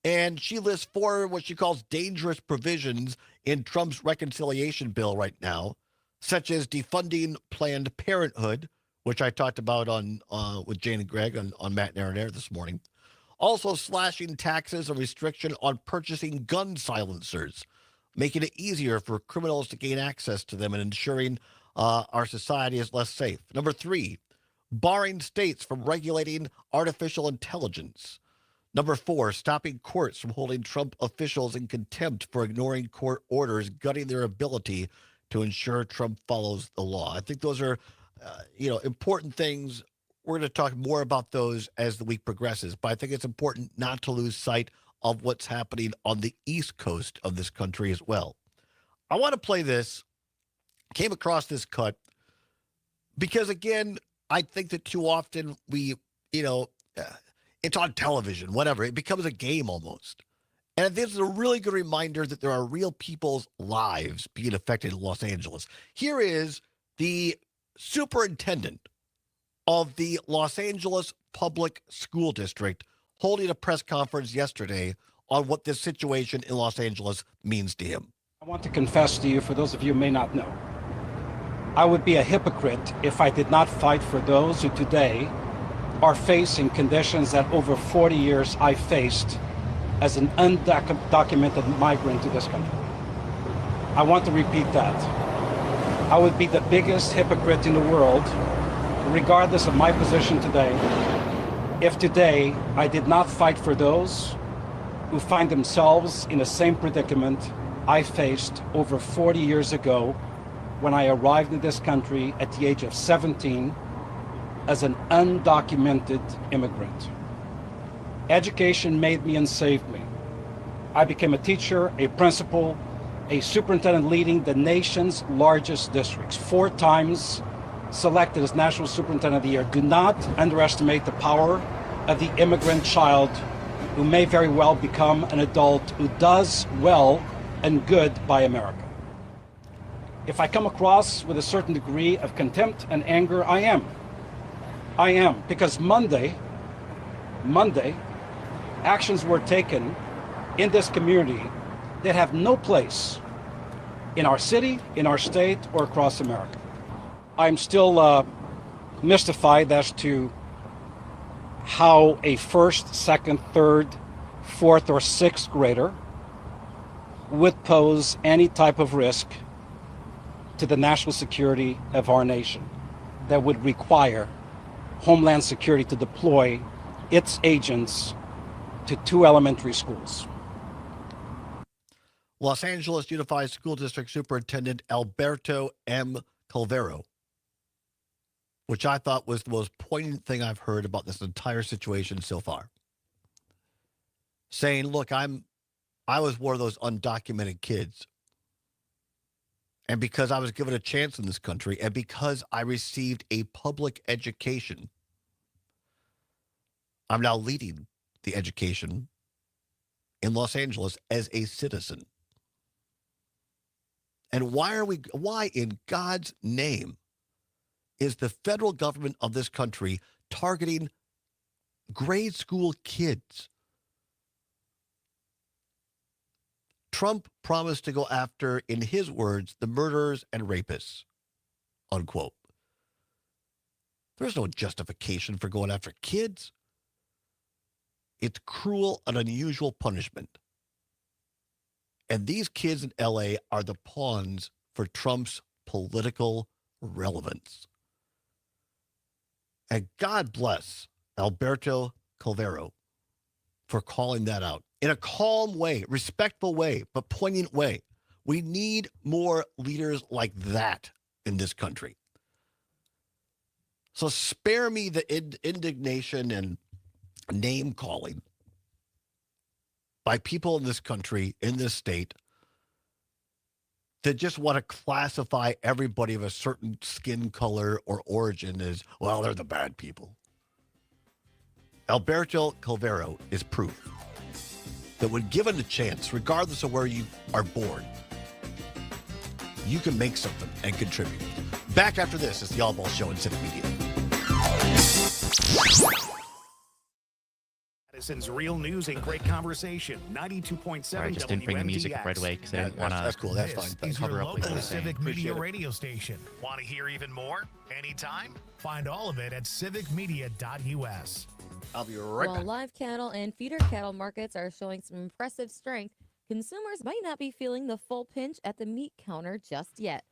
And she lists 4 what she calls dangerous provisions in Trump's reconciliation bill right now, such as defunding Planned Parenthood, which I talked about on with Jane and Greg on Matt and Aaron Air this morning. Also slashing taxes and restriction on purchasing gun silencers, making it easier for criminals to gain access to them and ensuring our society is less safe. Number 3, barring states from regulating artificial intelligence. Number 4, stopping courts from holding Trump officials in contempt for ignoring court orders, gutting their ability to ensure Trump follows the law. I think those are, important things. We're going to talk more about those as the week progresses, but I think it's important not to lose sight of what's happening on the East Coast of this country as well. I want to play this. Came across this cut because, again, I think that too often we, it's on television, whatever. It becomes a game almost. And this is a really good reminder that there are real people's lives being affected in Los Angeles. Here is the superintendent of the Los Angeles Public School District holding a press conference yesterday on what this situation in Los Angeles means to him. I want to confess to you, for those of you who may not know, I would be a hypocrite if I did not fight for those who today are facing conditions that over 40 years I faced as an undocumented migrant to this country. I want to repeat that. I would be the biggest hypocrite in the world, regardless of my position today, if today I did not fight for those who find themselves in the same predicament I faced over 40 years ago when I arrived in this country at the age of 17 as an undocumented immigrant. Education made me and saved me. I became a teacher, a principal, a superintendent leading the nation's largest districts, 4 times selected as National Superintendent of the Year. Do not underestimate the power of the immigrant child who may very well become an adult who does well and good by America. If I come across with a certain degree of contempt and anger, I am. Because Monday, actions were taken in this community that have no place in our city, in our state, or across America. I'm still mystified as to how a 1st, 2nd, 3rd, 4th, or 6th grader would pose any type of risk to the national security of our nation that would require Homeland Security to deploy its agents to 2 elementary schools. Los Angeles Unified School District Superintendent Alberto M. Calvero, which I thought was the most poignant thing I've heard about this entire situation so far. Saying, look, I was one of those undocumented kids. And because I was given a chance in this country, and because I received a public education, I'm now leading the education in Los Angeles as a citizen. And why in God's name is the federal government of this country targeting grade school kids? Trump promised to go after, in his words, the murderers and rapists, unquote. There's no justification for going after kids. It's cruel and unusual punishment. And these kids in L.A. are the pawns for Trump's political relevance. And God bless Alberto Calvero for calling that out in a calm way, respectful way, but poignant way. We need more leaders like that in this country. So spare me the indignation and name calling. by people in this country, in this state, that just want to classify everybody of a certain skin color or origin as, well, they're the bad people. Alberto Calvero is proof that when given a chance, regardless of where you are born, you can make something and contribute. Back after this, it's the Allbaugh Show in Civic Media. Madison's real news and great conversation. 92.7 Sorry, I just didn't bring the music WMDX. right away because I didn't want to. That's cool. That's fine. This is your Cover up like local you're saying. Civic Media Appreciate it. radio station. Want to hear even more? Anytime? Find all of it at civicmedia.us. I'll be right While back. live cattle and feeder cattle markets are showing some impressive strength, consumers might not be feeling the full pinch at the meat counter just yet.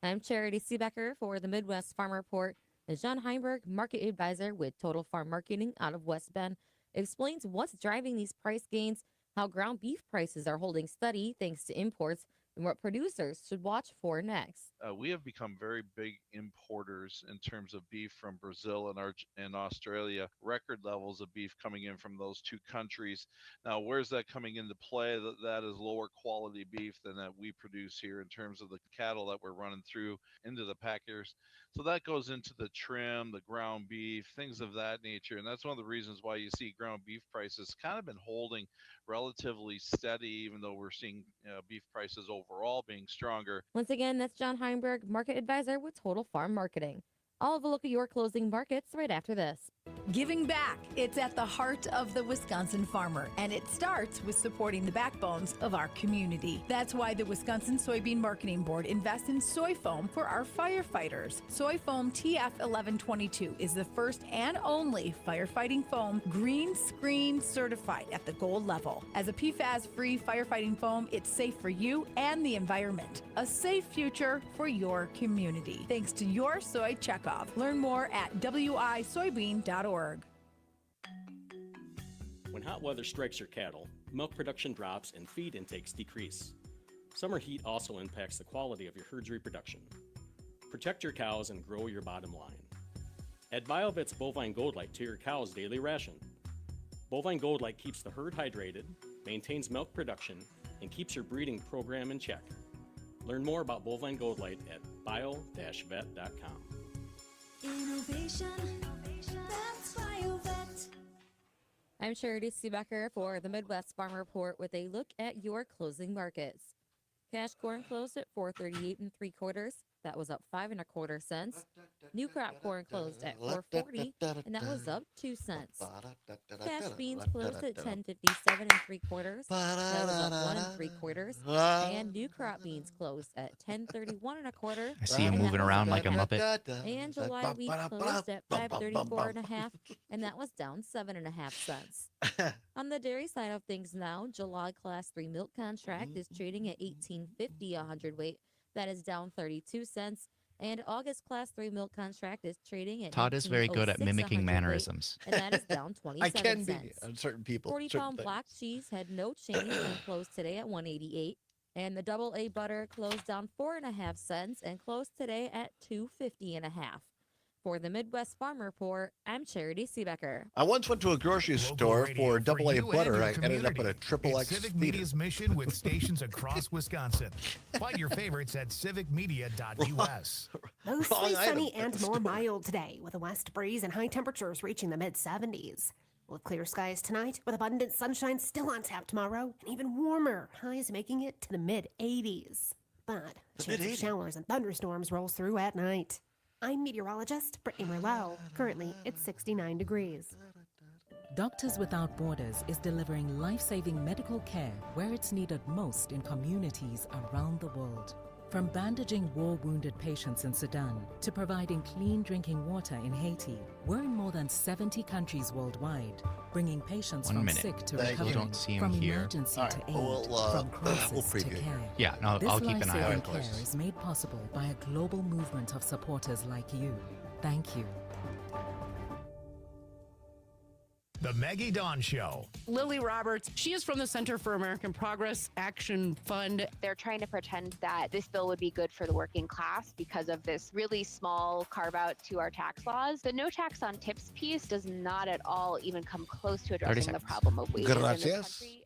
I'm Charity Seebecker for the Midwest Farm Report. As John Heinberg, market advisor with Total Farm Marketing out of West Bend, explains what's driving these price gains, how ground beef prices are holding steady thanks to imports, and what producers should watch for next. We have become very big importers in terms of beef from Brazil and Australia. Record levels of beef coming in from those two countries. Now, where's that coming into play? That is lower quality beef than that we produce here in terms of the cattle that we're running through into the packers. So that goes into the trim, the ground beef, things of that nature. And that's one of the reasons why you see ground beef prices kind of been holding relatively steady, even though we're seeing beef prices overall being stronger. Once again, that's John Heinberg, market advisor with Total Farm Marketing. I'll have a look at your closing markets right after this. Giving back. It's at the heart of the Wisconsin farmer, and it starts with supporting the backbones of our community. That's why the Wisconsin Soybean Marketing Board invests in soy foam for our firefighters. Soy foam TF1122 is the first and only firefighting foam green screen certified at the gold level. As a PFAS-free firefighting foam, it's safe for you and the environment. A safe future for your community. Thanks to your soy checkoff. Learn more at wisoybean.org. When hot weather strikes your cattle, milk production drops and feed intakes decrease. Summer heat also impacts the quality of your herd's reproduction. Protect your cows and grow your bottom line. Add BioVet's Bovine Gold Light to your cow's daily ration. Bovine Gold Light keeps the herd hydrated, maintains milk production, and keeps your breeding program in check. Learn more about Bovine Gold Light at bio-vet.com. Innovation, that's BioVet. I'm Charity Seebecker for the Midwest Farm Report with a look at your closing markets. Cash corn closed at $4.38 3/4. That was up 5 1/4 cents. New crop corn closed at $4.40, and that was up 2 cents. Cash beans closed at $10.57 3/4. That was up 1 3/4. And new crop beans closed at $10.31 1/4. I see him moving around like a Muppet. And July wheat closed at $5.34 1/2, and that was down 7 1/2 cents. On the dairy side of things now, July Class 3 milk contract is trading at $18.50 a hundredweight. That is down 32 cents. And August Class 3 milk contract is trading at Todd is very good at $19.06 a mimicking hundredweight, mannerisms. and that is down 27 I can cents. be on certain people. 40-pound block cheese had no change and closed today at $1.88. And the double A butter closed down 4 1/2 cents and closed today at $2.50 1/2. For the Midwest Farm Report, I'm Charity Seebecker. I once went to a grocery store for double A you and butter. your I ended up at a community. triple It's X Civic theater. Media's mission with stations across Wisconsin. Find your favorites at civicmedia.us. Mostly sunny and more mild today, with a west breeze and high temperatures reaching the mid-70s. We'll have clear skies tonight, with abundant sunshine still on tap tomorrow, and even warmer, highs making it to the mid-80s. But a chance of showers and thunderstorms rolls through at night. I'm meteorologist Brittany Merlot. Currently, it's 69 degrees. Doctors Without Borders is delivering life-saving medical care where it's needed most in communities around the world. From bandaging war-wounded patients in Sudan to providing clean drinking water in Haiti, we're in more than 70 countries worldwide, bringing patients 1 from minute. sick to You recovery, don't see him from here. emergency All to right, aid, we'll from crisis to preview. care. Yeah, no, This I'll keep an eye on life-saving it. care is made possible by a global movement of supporters like you. Thank you. The Maggie Dawn Show. Lily Roberts, she is from the Center for American Progress Action Fund. They're trying to pretend that this bill would be good for the working class because of this really small carve out to our tax laws. The no tax on tips piece does not at all even come close to addressing the problem of wages in this Gracias. country.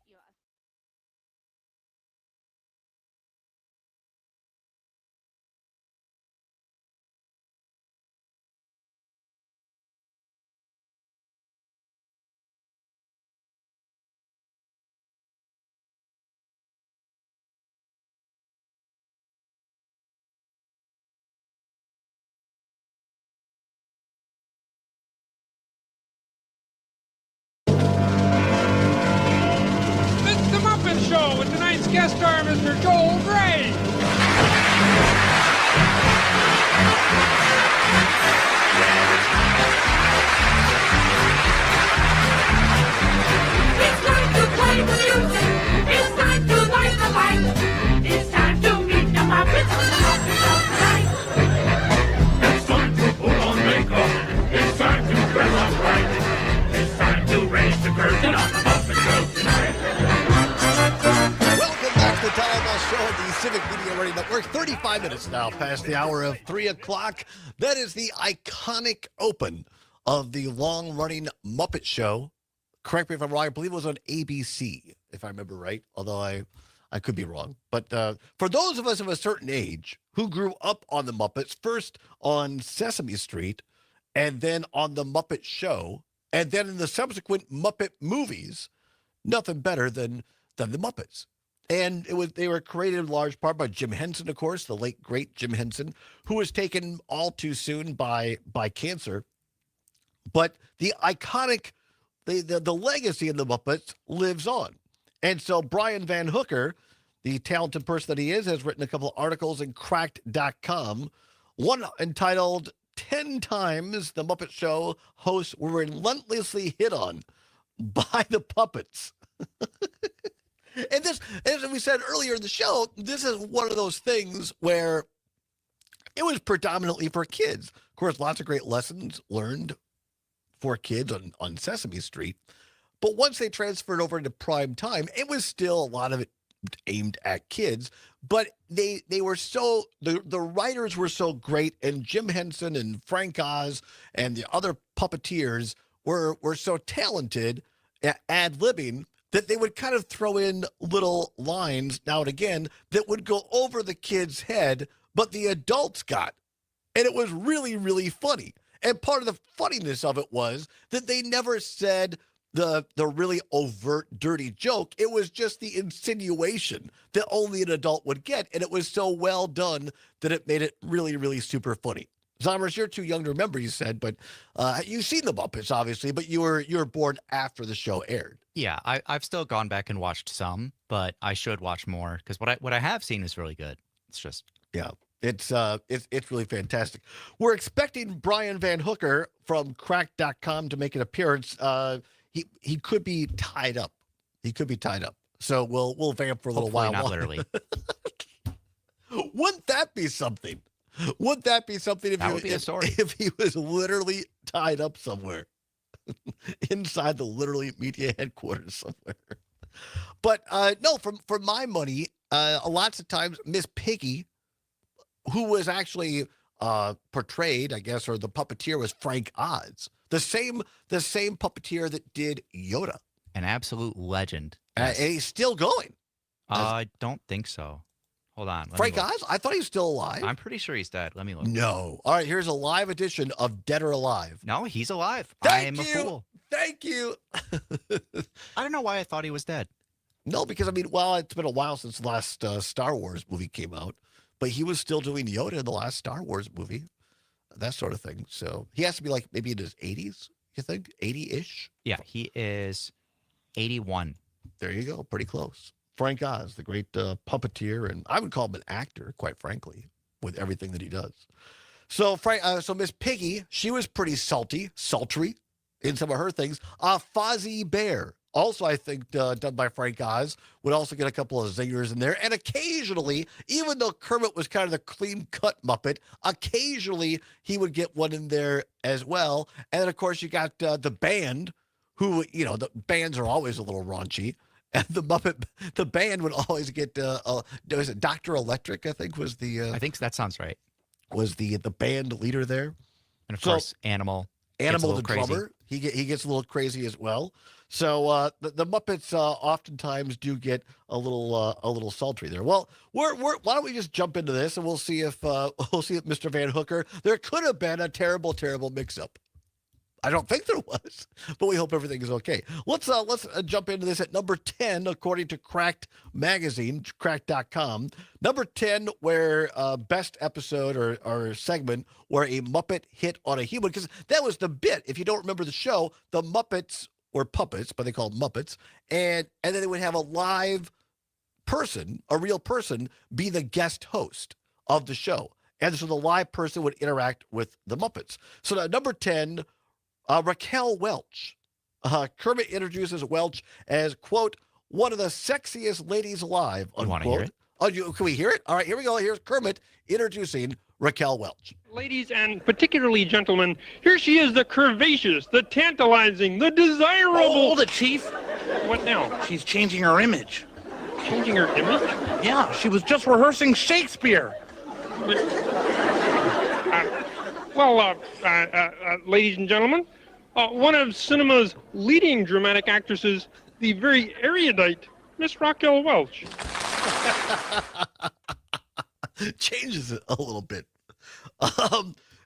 tonight's guest star, Mr. Joel Gray. It's time to play the music. It's time to light the light. It's time to meet the Muppets on the Muppet Show tonight. It's time to put on makeup. It's time to dress up right. It's time to raise the curtain on the Muppet Show tonight. Welcome back to the Todd Allbaugh Show on the Civic Media Radio Network. 35 minutes now past the hour of 3 o'clock. That is the iconic open of the long-running Muppet Show. Correct me if I'm wrong. I believe it was on ABC, if I remember right, although I could be wrong. But for those of us of a certain age who grew up on the Muppets, first on Sesame Street, and then on the Muppet Show, and then in the subsequent Muppet movies, nothing better than the Muppets. And they were created in large part by Jim Henson, of course, the late, great Jim Henson, who was taken all too soon by cancer. But the iconic... The legacy of the Muppets lives on. And so Brian Van Hooker, the talented person that he is, has written a couple of articles in Cracked.com, one entitled 10 Times the Muppet Show Hosts Were Relentlessly Hit On by the Puppets. And this, as we said earlier in the show, this is one of those things where it was predominantly for kids. Of course, lots of great lessons learned for kids on Sesame Street. But once they transferred over into prime time, it was still a lot of it aimed at kids. But they were so, the writers were so great, and Jim Henson and Frank Oz and the other puppeteers were so talented at ad-libbing that they would kind of throw in little lines now and again that would go over the kid's head, but the adults got. And it was really, really funny. And part of the funniness of it was that they never said the really overt, dirty joke. It was just the insinuation that only an adult would get. And it was so well done that it made it really, really super funny. Zommers, you're too young to remember, you said, but you've seen the Muppets, obviously, but you were born after the show aired. Yeah, I've still gone back and watched some, but I should watch more because what I have seen is really good. It's just... Yeah. It's really fantastic. We're expecting Brian Van Hooker from Crack.com to make an appearance. He could be tied up. So we'll vamp for a little while. Not literally. Wouldn't that be something? Wouldn't that be something if he was literally tied up somewhere inside the literally media headquarters somewhere? But no, for my money, lots of times Miss Piggy, who was actually portrayed, I guess, or the puppeteer was Frank Oz, the same puppeteer that did Yoda. An absolute legend. And he's still going. I don't think so. Hold on. Frank Oz? I thought he was still alive. I'm pretty sure he's dead. Let me look. No. All right, here's a live edition of Dead or Alive. No, he's alive. Thank I am you. a fool. Thank you. I don't know why I thought he was dead. No, because, I mean, well, it's been a while since the last Star Wars movie came out. But he was still doing Yoda in the last Star Wars movie, that sort of thing. So he has to be like maybe in his 80s, you think? 80-ish? Yeah, he is 81. There you go. Pretty close. Frank Oz, the great puppeteer, and I would call him an actor, quite frankly, with everything that he does. So so Miss Piggy, she was pretty sultry in some of her things. Fozzie Bear, also I think done by Frank Oz, would also get a couple of zingers in there. And occasionally, even though Kermit was kind of the clean-cut Muppet, occasionally he would get one in there as well. And then, of course, you got the band, who, you know, the bands are always a little raunchy. And the band would always get, was it Dr. Electric, I think, was the... I think that sounds right. Was the band leader there. And, of course, Animal the crazy. drummer, he gets a little crazy as well. So the Muppets oftentimes do get a little sultry there. Well, why don't we just jump into this and we'll see if Mr. Van Hooker, there could have been a terrible mix-up. I don't think there was, but we hope everything is okay. Let's jump into this at number 10, according to Cracked Magazine, Cracked.com. Number 10, where best episode or segment where a Muppet hit on a human, because that was the bit. If you don't remember the show, the Muppets were puppets, but they called Muppets, and then they would have a live person, a real person, be the guest host of the show. And so the live person would interact with the Muppets. So now, number 10, Raquel Welch. Kermit introduces Welch as, quote, one of the sexiest ladies alive, unquote. You want to hear it? Oh, can we hear it? All right, here we go. Here's Kermit introducing Raquel Welch. Ladies and particularly gentlemen, here she is, the curvaceous, the tantalizing, the desirable. Hold it, Chief. What now? She's changing her image. Changing her image? Yeah, she was just rehearsing Shakespeare. Ladies and gentlemen, one of cinema's leading dramatic actresses, the very erudite Miss Raquel Welch. Changes it a little bit.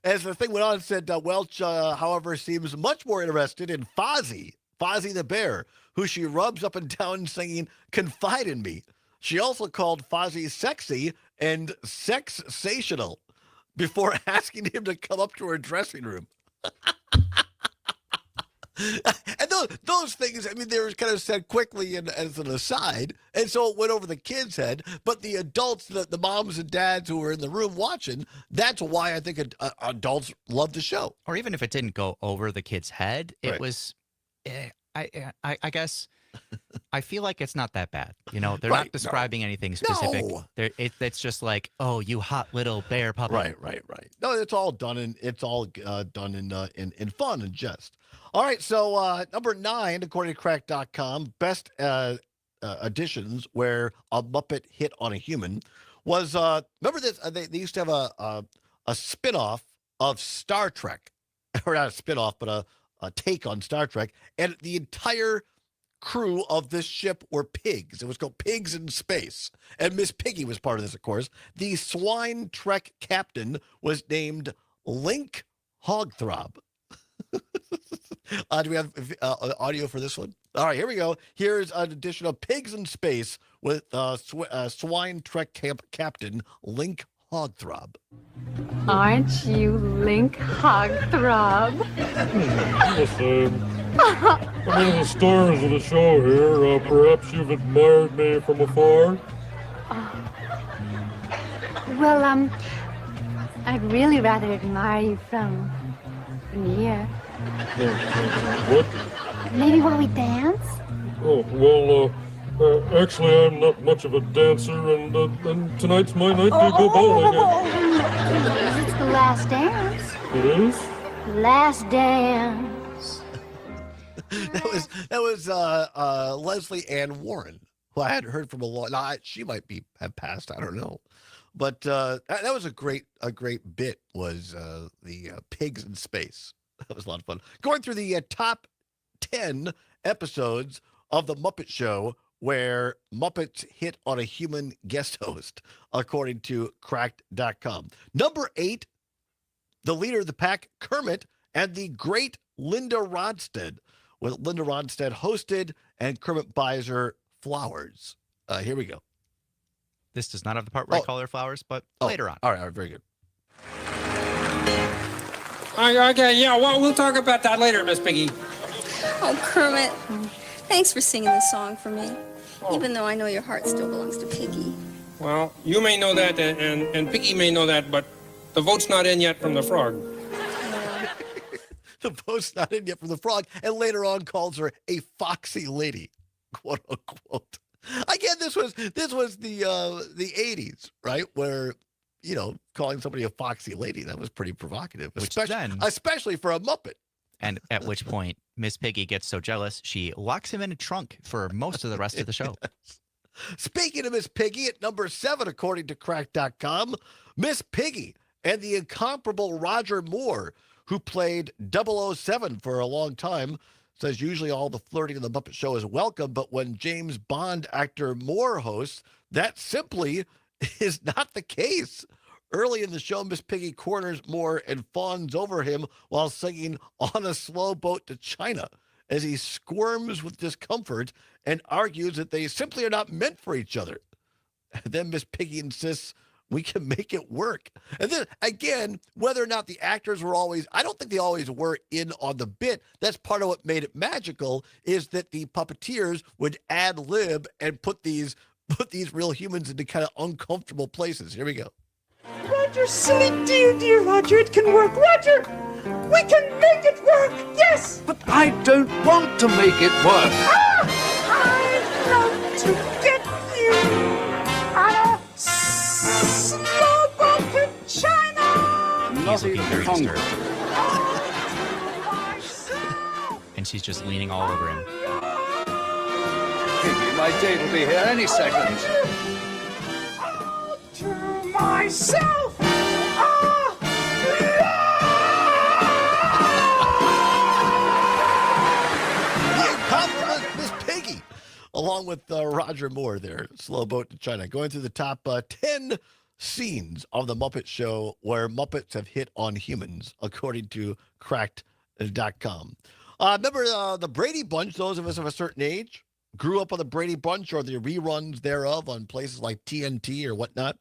As the thing went on, it said Welch, however, seems much more interested in Fozzie the bear, who she rubs up and down singing "Confide in Me." She also called Fozzie sexy and sexsational before asking him to come up to her dressing room. And those things, I mean, they were kind of said quickly and as an aside, and so it went over the kids' head. But the adults, the moms and dads who were in the room watching, that's why I think adults love the show. Or even if it didn't go over the kid's head, it Right. was, I guess, I feel like it's not that bad. You know, they're Right, not describing anything specific. No. It's just like, oh, you hot little bear puppy. Right. No, it's all done in fun and jest. All right, so number 9, according to Crack.com, best additions where a Muppet hit on a human was, remember this? They used to have a spinoff of Star Trek, or not a spinoff, but a take on Star Trek, and the entire crew of this ship were pigs. It was called Pigs in Space, and Miss Piggy was part of this, of course. The swine trek captain was named Link Hogthrob. Do we have audio for this one? All right, here we go. Here's an edition of Pigs in Space with swine trek captain Link Hogthrob. Aren't you Link Hogthrob? I'm one of the stars of the show here. Perhaps you've admired me from afar? Well, I'd really rather admire you from near. What? Maybe while we dance? Oh, well, actually, I'm not much of a dancer, and tonight's my night to go bowling. It's the last dance. It is? Last dance. That was Leslie Ann Warren, who I hadn't heard from a long. Now she might have passed. I don't know, but that was a great bit. Was the Pigs in Space? That was a lot of fun. Going through the top 10 episodes of the Muppet Show where Muppets hit on a human guest host, according to Cracked.com. Number 8, the leader of the pack, Kermit, and the great Linda Ronstadt, with Linda Ronstadt hosted and Kermit buys her flowers. Here we go. This does not have the part where I call her flowers, but later on. All right, very good. Okay, yeah, well, we'll talk about that later, Miss Piggy. Oh, Kermit, thanks for singing this song for me, even though I know your heart still belongs to Piggy. Well, you may know that, and Piggy may know that, but the vote's not in yet from the frog. The vote's not in yet from the frog, and later on calls her a foxy lady, quote unquote. Again, this was the 80s, right? Where, you know, calling somebody a foxy lady, that was pretty provocative, especially for a Muppet. And at which point, Miss Piggy gets so jealous, she locks him in a trunk for most of the rest of the show. Speaking of Miss Piggy, at number 7, according to Crack.com, Miss Piggy and the incomparable Roger Moore, who played 007 for a long time, says usually all the flirting in the Muppet Show is welcome, but when James Bond actor Moore hosts, that simply is not the case. Early in the show, Miss Piggy corners Moore and fawns over him while singing On a Slow Boat to China as he squirms with discomfort and argues that they simply are not meant for each other. And then Miss Piggy insists we can make it work. And then, again, whether or not the actors were always, I don't think they always were in on the bit. That's part of what made it magical, is that the puppeteers would ad-lib and put these put these real humans into kind of uncomfortable places. Here we go. Roger, silly dear Roger, it can work. Roger, we can make it work, yes! But I don't want to make it work. I'd love to get you on a slow boat to China! He's looking very disturbed. And she's just leaning all over him. Piggy, my date will be here any second. To myself! Miss Piggy, along with Roger Moore there, Slow Boat to China, going through the top 10 scenes of the Muppet Show where Muppets have hit on humans, according to Cracked.com. Remember the Brady Bunch, those of us of a certain age, grew up on the Brady Bunch or the reruns thereof on places like TNT or whatnot.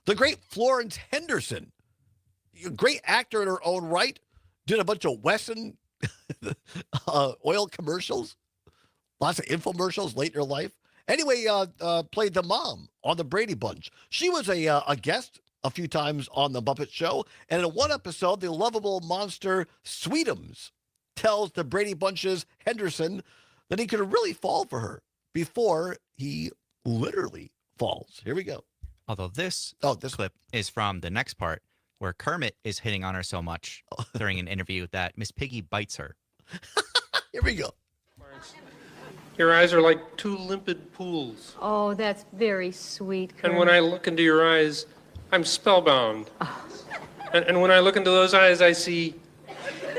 The great Florence Henderson, a great actor in her own right, did a bunch of Wesson oil commercials. Lots of infomercials late in her life. Anyway, played the mom on the Brady Bunch. She was a guest a few times on the Muppet Show. And in one episode, the lovable monster Sweetums tells the Brady Bunch's Henderson that he could really fall for her before he literally falls. Here we go. Although this this clip is from the next part where Kermit is hitting on her so much during an interview that Miss Piggy bites her. Here we go. Your eyes are like two limpid pools. Oh, that's very sweet, Kermit. And when I look into your eyes, I'm spellbound. And when I look into those eyes, I see...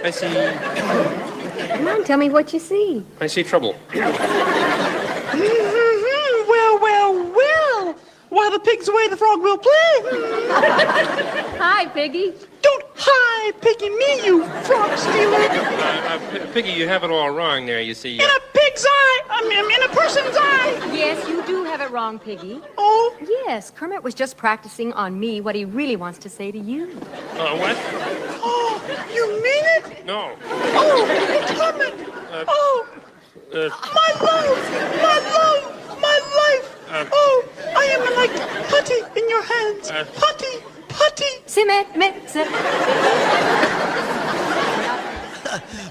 Come on, tell me what you see. I see trouble. Well. While the pig's away, the frog will play. Hi, Piggy. Don't hi, Piggy, me, you frog stealer. Piggy, you have it all wrong there, you see. In a pig's eye, in a person's eye. Yes, you do have it wrong, Piggy. Oh? Yes, Kermit was just practicing on me what he really wants to say to you. What? Oh, you mean it? No. Oh, Kermit. My life. Oh, I am like putty in your hands. Putty.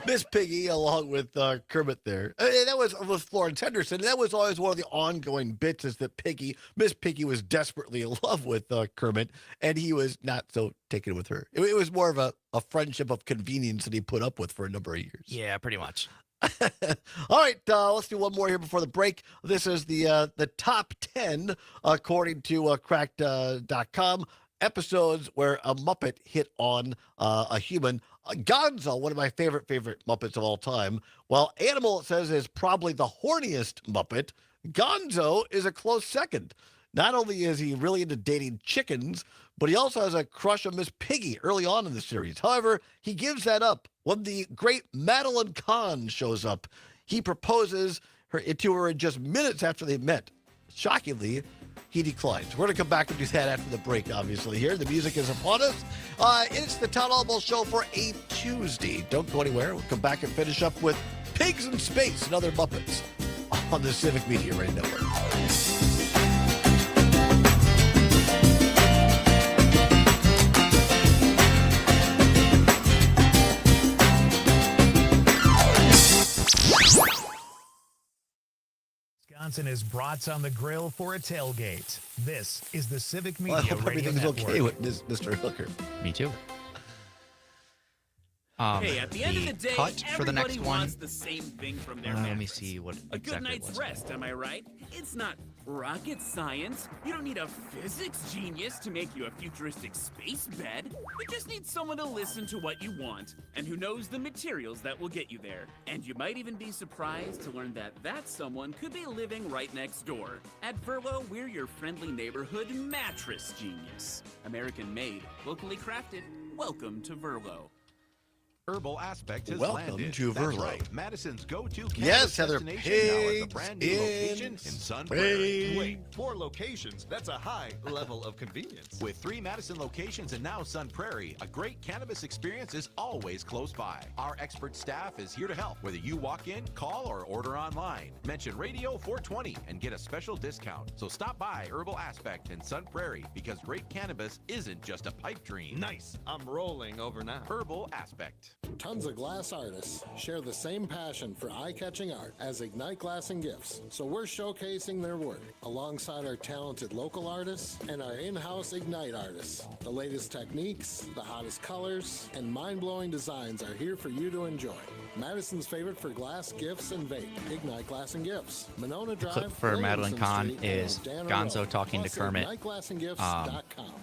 Miss Piggy, along with Kermit there. And that was with Florence Henderson. That was always one of the ongoing bits is that Miss Piggy was desperately in love with Kermit, and he was not so taken with her. It was more of a friendship of convenience that he put up with for a number of years. Yeah, pretty much. All right, let's do one more here before the break. This is the top 10, according to Cracked.com, episodes where a Muppet hit on a human. Gonzo, one of my favorite Muppets of all time, while Animal, it says, is probably the horniest Muppet, Gonzo is a close second. Not only is he really into dating chickens, but he also has a crush on Miss Piggy early on in the series. However, he gives that up when the great Madeline Kahn shows up. He proposes to her in just minutes after they met. Shockingly, he declines. We're going to come back and do that after the break, obviously, here. The music is upon us. It's the Todd Allbaugh Show for a Tuesday. Don't go anywhere. We'll come back and finish up with Pigs in Space and other Muppets on the Civic Media Radio Network. Wisconsin is brats on the grill for a tailgate. This is the Civic Media I hope Radio everything's Network. okay with Mr. Hooker. Me too. Hey, at the end of the day, cut for the next everybody one. wants the same thing from their Let me mattress. see what A good exactly it night's was. rest, am I right? It's not rocket science. You don't need a physics genius to make you a futuristic space bed. You just need someone to listen to what you want and who knows the materials that will get you there. And you might even be surprised to learn that that someone could be living right next door. At Verlo, we're your friendly neighborhood mattress genius. American made, locally crafted. Welcome to Verlo. Herbal Aspect has Welcome landed. to That's Verlo. right. Madison's go-to cannabis Yes, Heather, destination now is a pigs brand new location in Sun Prairie. Prairie. Wait, 4 locations. That's a high level of convenience. with 3 Madison locations and now Sun Prairie, a great cannabis experience is always close by. Our expert staff is here to help, whether you walk in, call, or order online. Mention Radio 420 and get a special discount. So stop by Herbal Aspect in Sun Prairie, because great cannabis isn't just a pipe dream. Nice. I'm rolling over now. Herbal Aspect. Tons of glass artists share the same passion for eye-catching art as Ignite Glass and Gifts, so we're showcasing their work alongside our talented local artists and our in-house Ignite artists. The latest techniques, the hottest colors, and mind-blowing designs are here for you to enjoy. Madison's favorite for glass, gifts, and vape, Ignite Glass and Gifts. Monona The Drive, clip for Madeline Williamson Kahn Street, is and Gonzo Road. talking to Plus, Kermit IgniteGlassandGifts.com.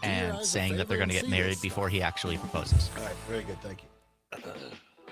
and saying that they're going to get married before he actually proposes. All right, very good. Thank you.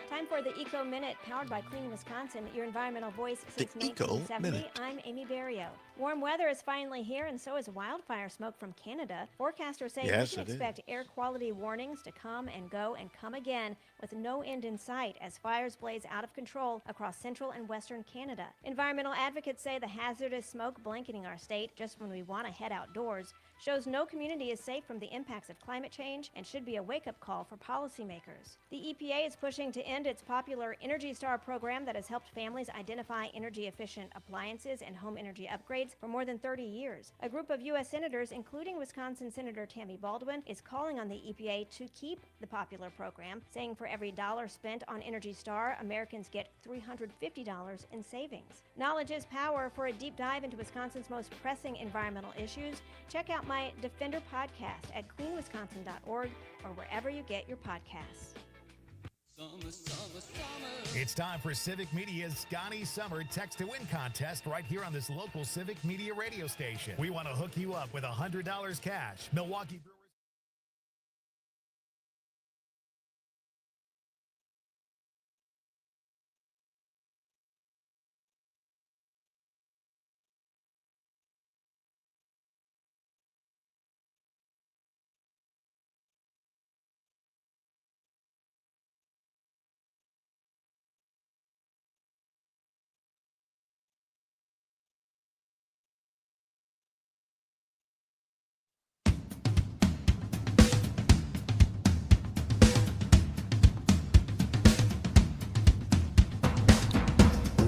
Time for the Eco Minute, powered by Clean Wisconsin, your environmental voice since The Eco 1970. Minute. I'm Amy Barrio. Warm weather is finally here, and so is wildfire smoke from Canada. Forecasters say Yes, we can it is. expect air quality warnings to come and go and come again, with no end in sight as fires blaze out of control across central and western Canada. Environmental advocates say the hazardous smoke blanketing our state just when we want to head outdoors shows no community is safe from the impacts of climate change and should be a wake-up call for policymakers. The EPA is pushing to end its popular Energy Star program that has helped families identify energy-efficient appliances and home energy upgrades for more than 30 years. A group of U.S. senators, including Wisconsin Senator Tammy Baldwin, is calling on the EPA to keep the popular program, saying for every dollar spent on Energy Star, Americans get $350 in savings. Knowledge is power. For a deep dive into Wisconsin's most pressing environmental issues, check out my Defender podcast at cleanwisconsin.org or wherever you get your podcasts. It's time for Civic Media's Scotty Summer Text to Win contest right here on this local Civic Media radio station. We want to hook you up with $100 cash. Milwaukee Brewers.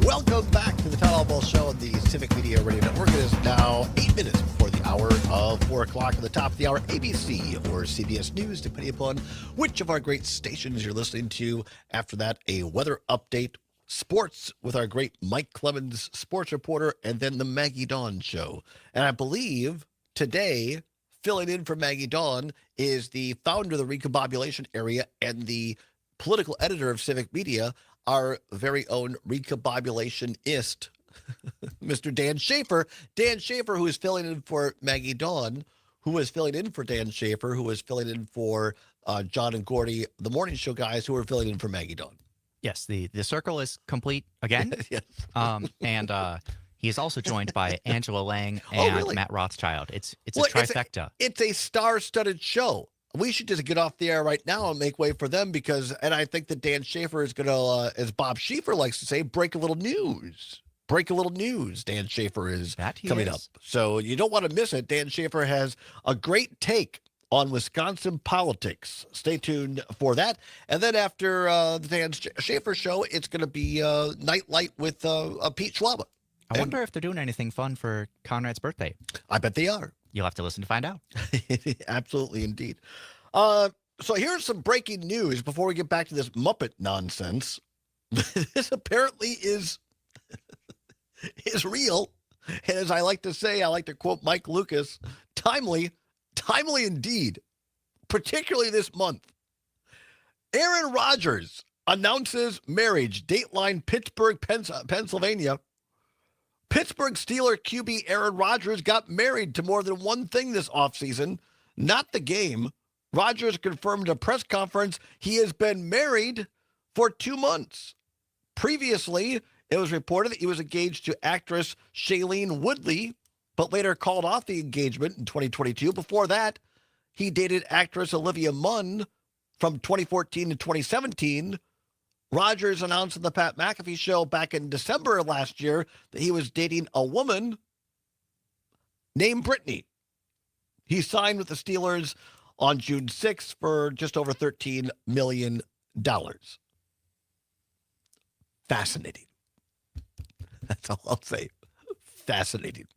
Welcome back to the Todd Allbaugh Show on the Civic Media Radio Network. It is now 8 minutes before the hour of 4 o'clock. At the top of the hour, ABC or CBS News, depending upon which of our great stations you're listening to. After that, a weather update, sports with our great Mike Clemens, sports reporter, and then the Maggie Dawn Show. And I believe today, filling in for Maggie Dawn is the founder of the Recombobulation Area and the political editor of Civic Media, our very own recombobulationist, Mr. Dan Schaefer. Dan Schaefer, who is filling in for Maggie Dawn, who is filling in for Dan Schaefer, who is filling in for John and Gordy, the morning show guys, who are filling in for Maggie Dawn. Yes, the circle is complete again. Yes. And he is also joined by Angela Lang and really? Matt Rothschild. It's Well, a trifecta. It's a star-studded show. We should just get off the air right now and make way for them and I think that Dan Schaefer is going to, as Bob Schieffer likes to say, break a little news. Break a little news. Dan Schaefer is coming up. So you don't want to miss it. Dan Schaefer has a great take on Wisconsin politics. Stay tuned for that. And then after the Dan Schaefer show, it's going to be Nightlight with Pete Schwaba. I wonder if they're doing anything fun for Conrad's birthday. I bet they are. You'll have to listen to find out. Absolutely, indeed. So here's some breaking news before we get back to this Muppet nonsense. This apparently is real. And as I like to say, I like to quote Mike Lucas, timely indeed, particularly this month. Aaron Rodgers announces marriage, Dateline, Pittsburgh, Pennsylvania. Pittsburgh Steelers QB Aaron Rodgers got married to more than one thing this offseason, not the game. Rodgers confirmed at a press conference he has been married for 2 months. Previously, it was reported that he was engaged to actress Shailene Woodley, but later called off the engagement in 2022. Before that, he dated actress Olivia Munn from 2014 to 2017, Rogers announced on the Pat McAfee show back in December of last year that he was dating a woman named Brittany. He signed with the Steelers on June 6th for just over $13 million. Fascinating. That's all I'll say. Fascinating.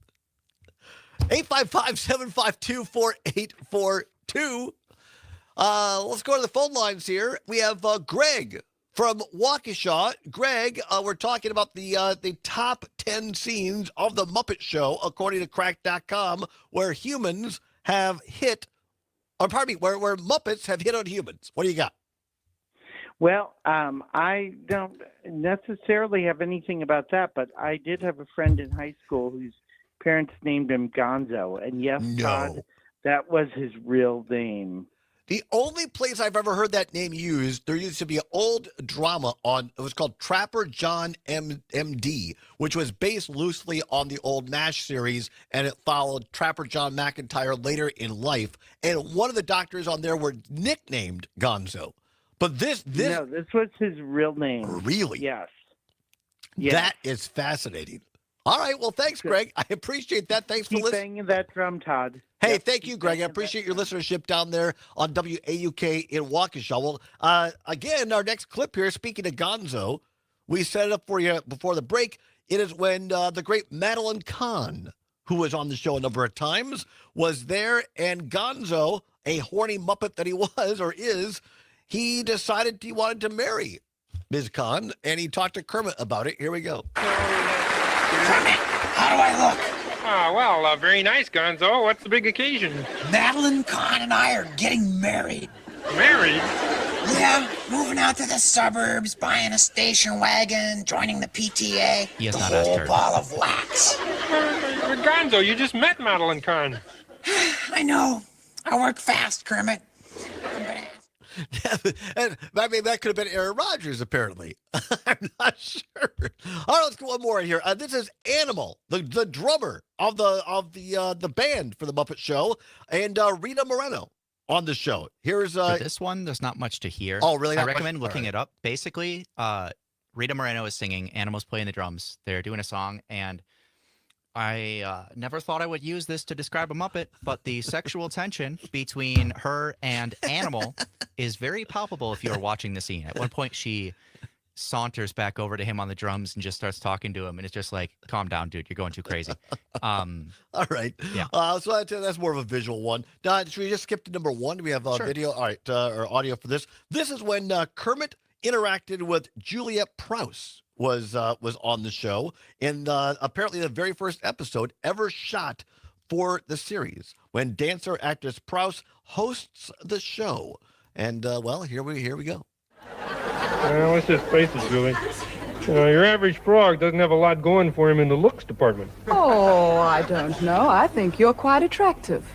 855-752-4842. Let's go to the phone lines here. We have Greg from Waukesha. Greg, we're talking about the top 10 scenes of The Muppet Show, according to Crack.com, where humans have hit, or pardon me, where Muppets have hit on humans. What do you got? Well, I don't necessarily have anything about that, but I did have a friend in high school whose parents named him Gonzo. And yes, Todd, that was his real name. The only place I've ever heard that name used, there used to be an old drama on, it was called Trapper John MD, which was based loosely on the old MASH series, and it followed Trapper John McIntyre later in life. And one of the doctors on there were nicknamed Gonzo. But this was his real name. Really? Yes. That is fascinating. All right. Well, thanks, Greg. I appreciate that. Thanks for listening. Keep banging that drum, Todd. Hey, thank you, Greg. I appreciate your listenership down there on WAUK in Waukesha. Well, again, our next clip here, speaking of Gonzo, we set it up for you before the break. It is when the great Madeline Kahn, who was on the show a number of times, was there, and Gonzo, a horny Muppet that he was or is, he decided he wanted to marry Ms. Kahn, and he talked to Kermit about it. Here we go. Kermit, how do I look? Well, very nice, Gonzo. What's the big occasion? Madeline Kahn and I are getting married. Married? Yeah, moving out to the suburbs, buying a station wagon, joining the PTA. He has the not whole asked her. ball of wax. Gonzo, you just met Madeline Kahn. I know. I work fast, Kermit. And I mean, that could have been Aaron Rodgers, apparently. I'm not sure. All right, let's go one more in here. This is Animal, the drummer of the band for the Muppet Show, and Rita Moreno on the show. Here's For this one, there's not much to hear. Oh, really? I Not recommend much? looking it up. Basically, Rita Moreno is singing, Animal's playing the drums. They're doing a song, and I never thought I would use this to describe a Muppet, but the sexual tension between her and Animal is very palpable if you're watching the scene. At one point, she saunters back over to him on the drums and just starts talking to him, and it's just like, calm down, dude, you're going too crazy. All right. Yeah. So that's more of a visual one. Should we just skip to number one? Do we have video? All right, or audio for this. This is when Kermit interacted with Juliet Prowse. Was on the show in apparently the very first episode ever shot for the series, when dancer actress Prowse hosts the show. And well, here we go. Well, let's just face it, Julie. Your average frog doesn't have a lot going for him in the looks department. Oh, I don't know. I think you're quite attractive.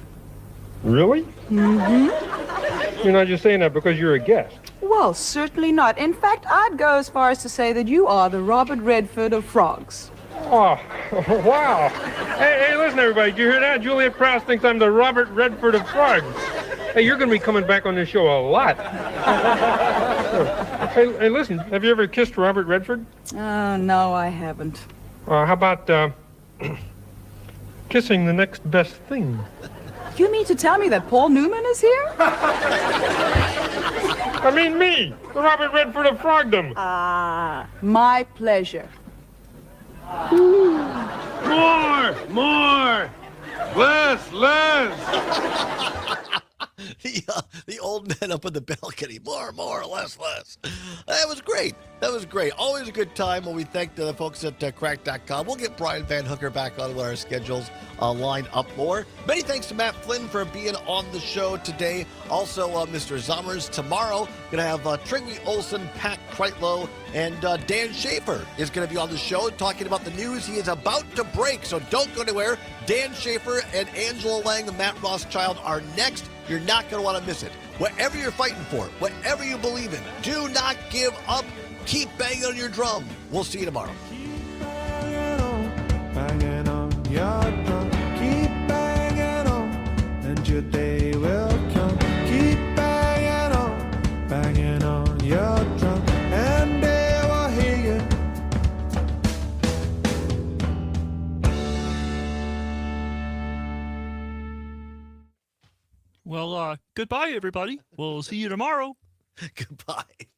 Really? Mm-hmm. You're not just saying that because you're a guest. Well, certainly not. In fact, I'd go as far as to say that you are the Robert Redford of frogs. Oh, wow. Hey, listen, everybody. Did you hear that? Juliet Prowse thinks I'm the Robert Redford of frogs. Hey, you're going to be coming back on this show a lot. Hey, listen. Have you ever kissed Robert Redford? No, I haven't. How about kissing the next best thing? You mean to tell me that Paul Newman is here? I mean me, the Robert Redford of frogdom. My pleasure. More! Less! The old man up on the balcony. More, less. That was great. Always a good time when we thank the folks at Crack.com. We'll get Brian Van Hooker back on when our schedules line up more. Many thanks to Matt Flynn for being on the show today. Also, Mr. Zommers tomorrow. Going to have Trigby Olson, Pat Kreitlow, and Dan Schaefer is going to be on the show talking about the news he is about to break. So don't go anywhere. Dan Schaefer and Angela Lang and Matt Rothschild are next. You're not going to want to miss it. Whatever you're fighting for, whatever you believe in, do not give up. Keep banging on your drum. We'll see you tomorrow. Banging on your drum. Keep banging on, and your day will come. Keep banging on, Well, goodbye, everybody. We'll see you tomorrow. Goodbye.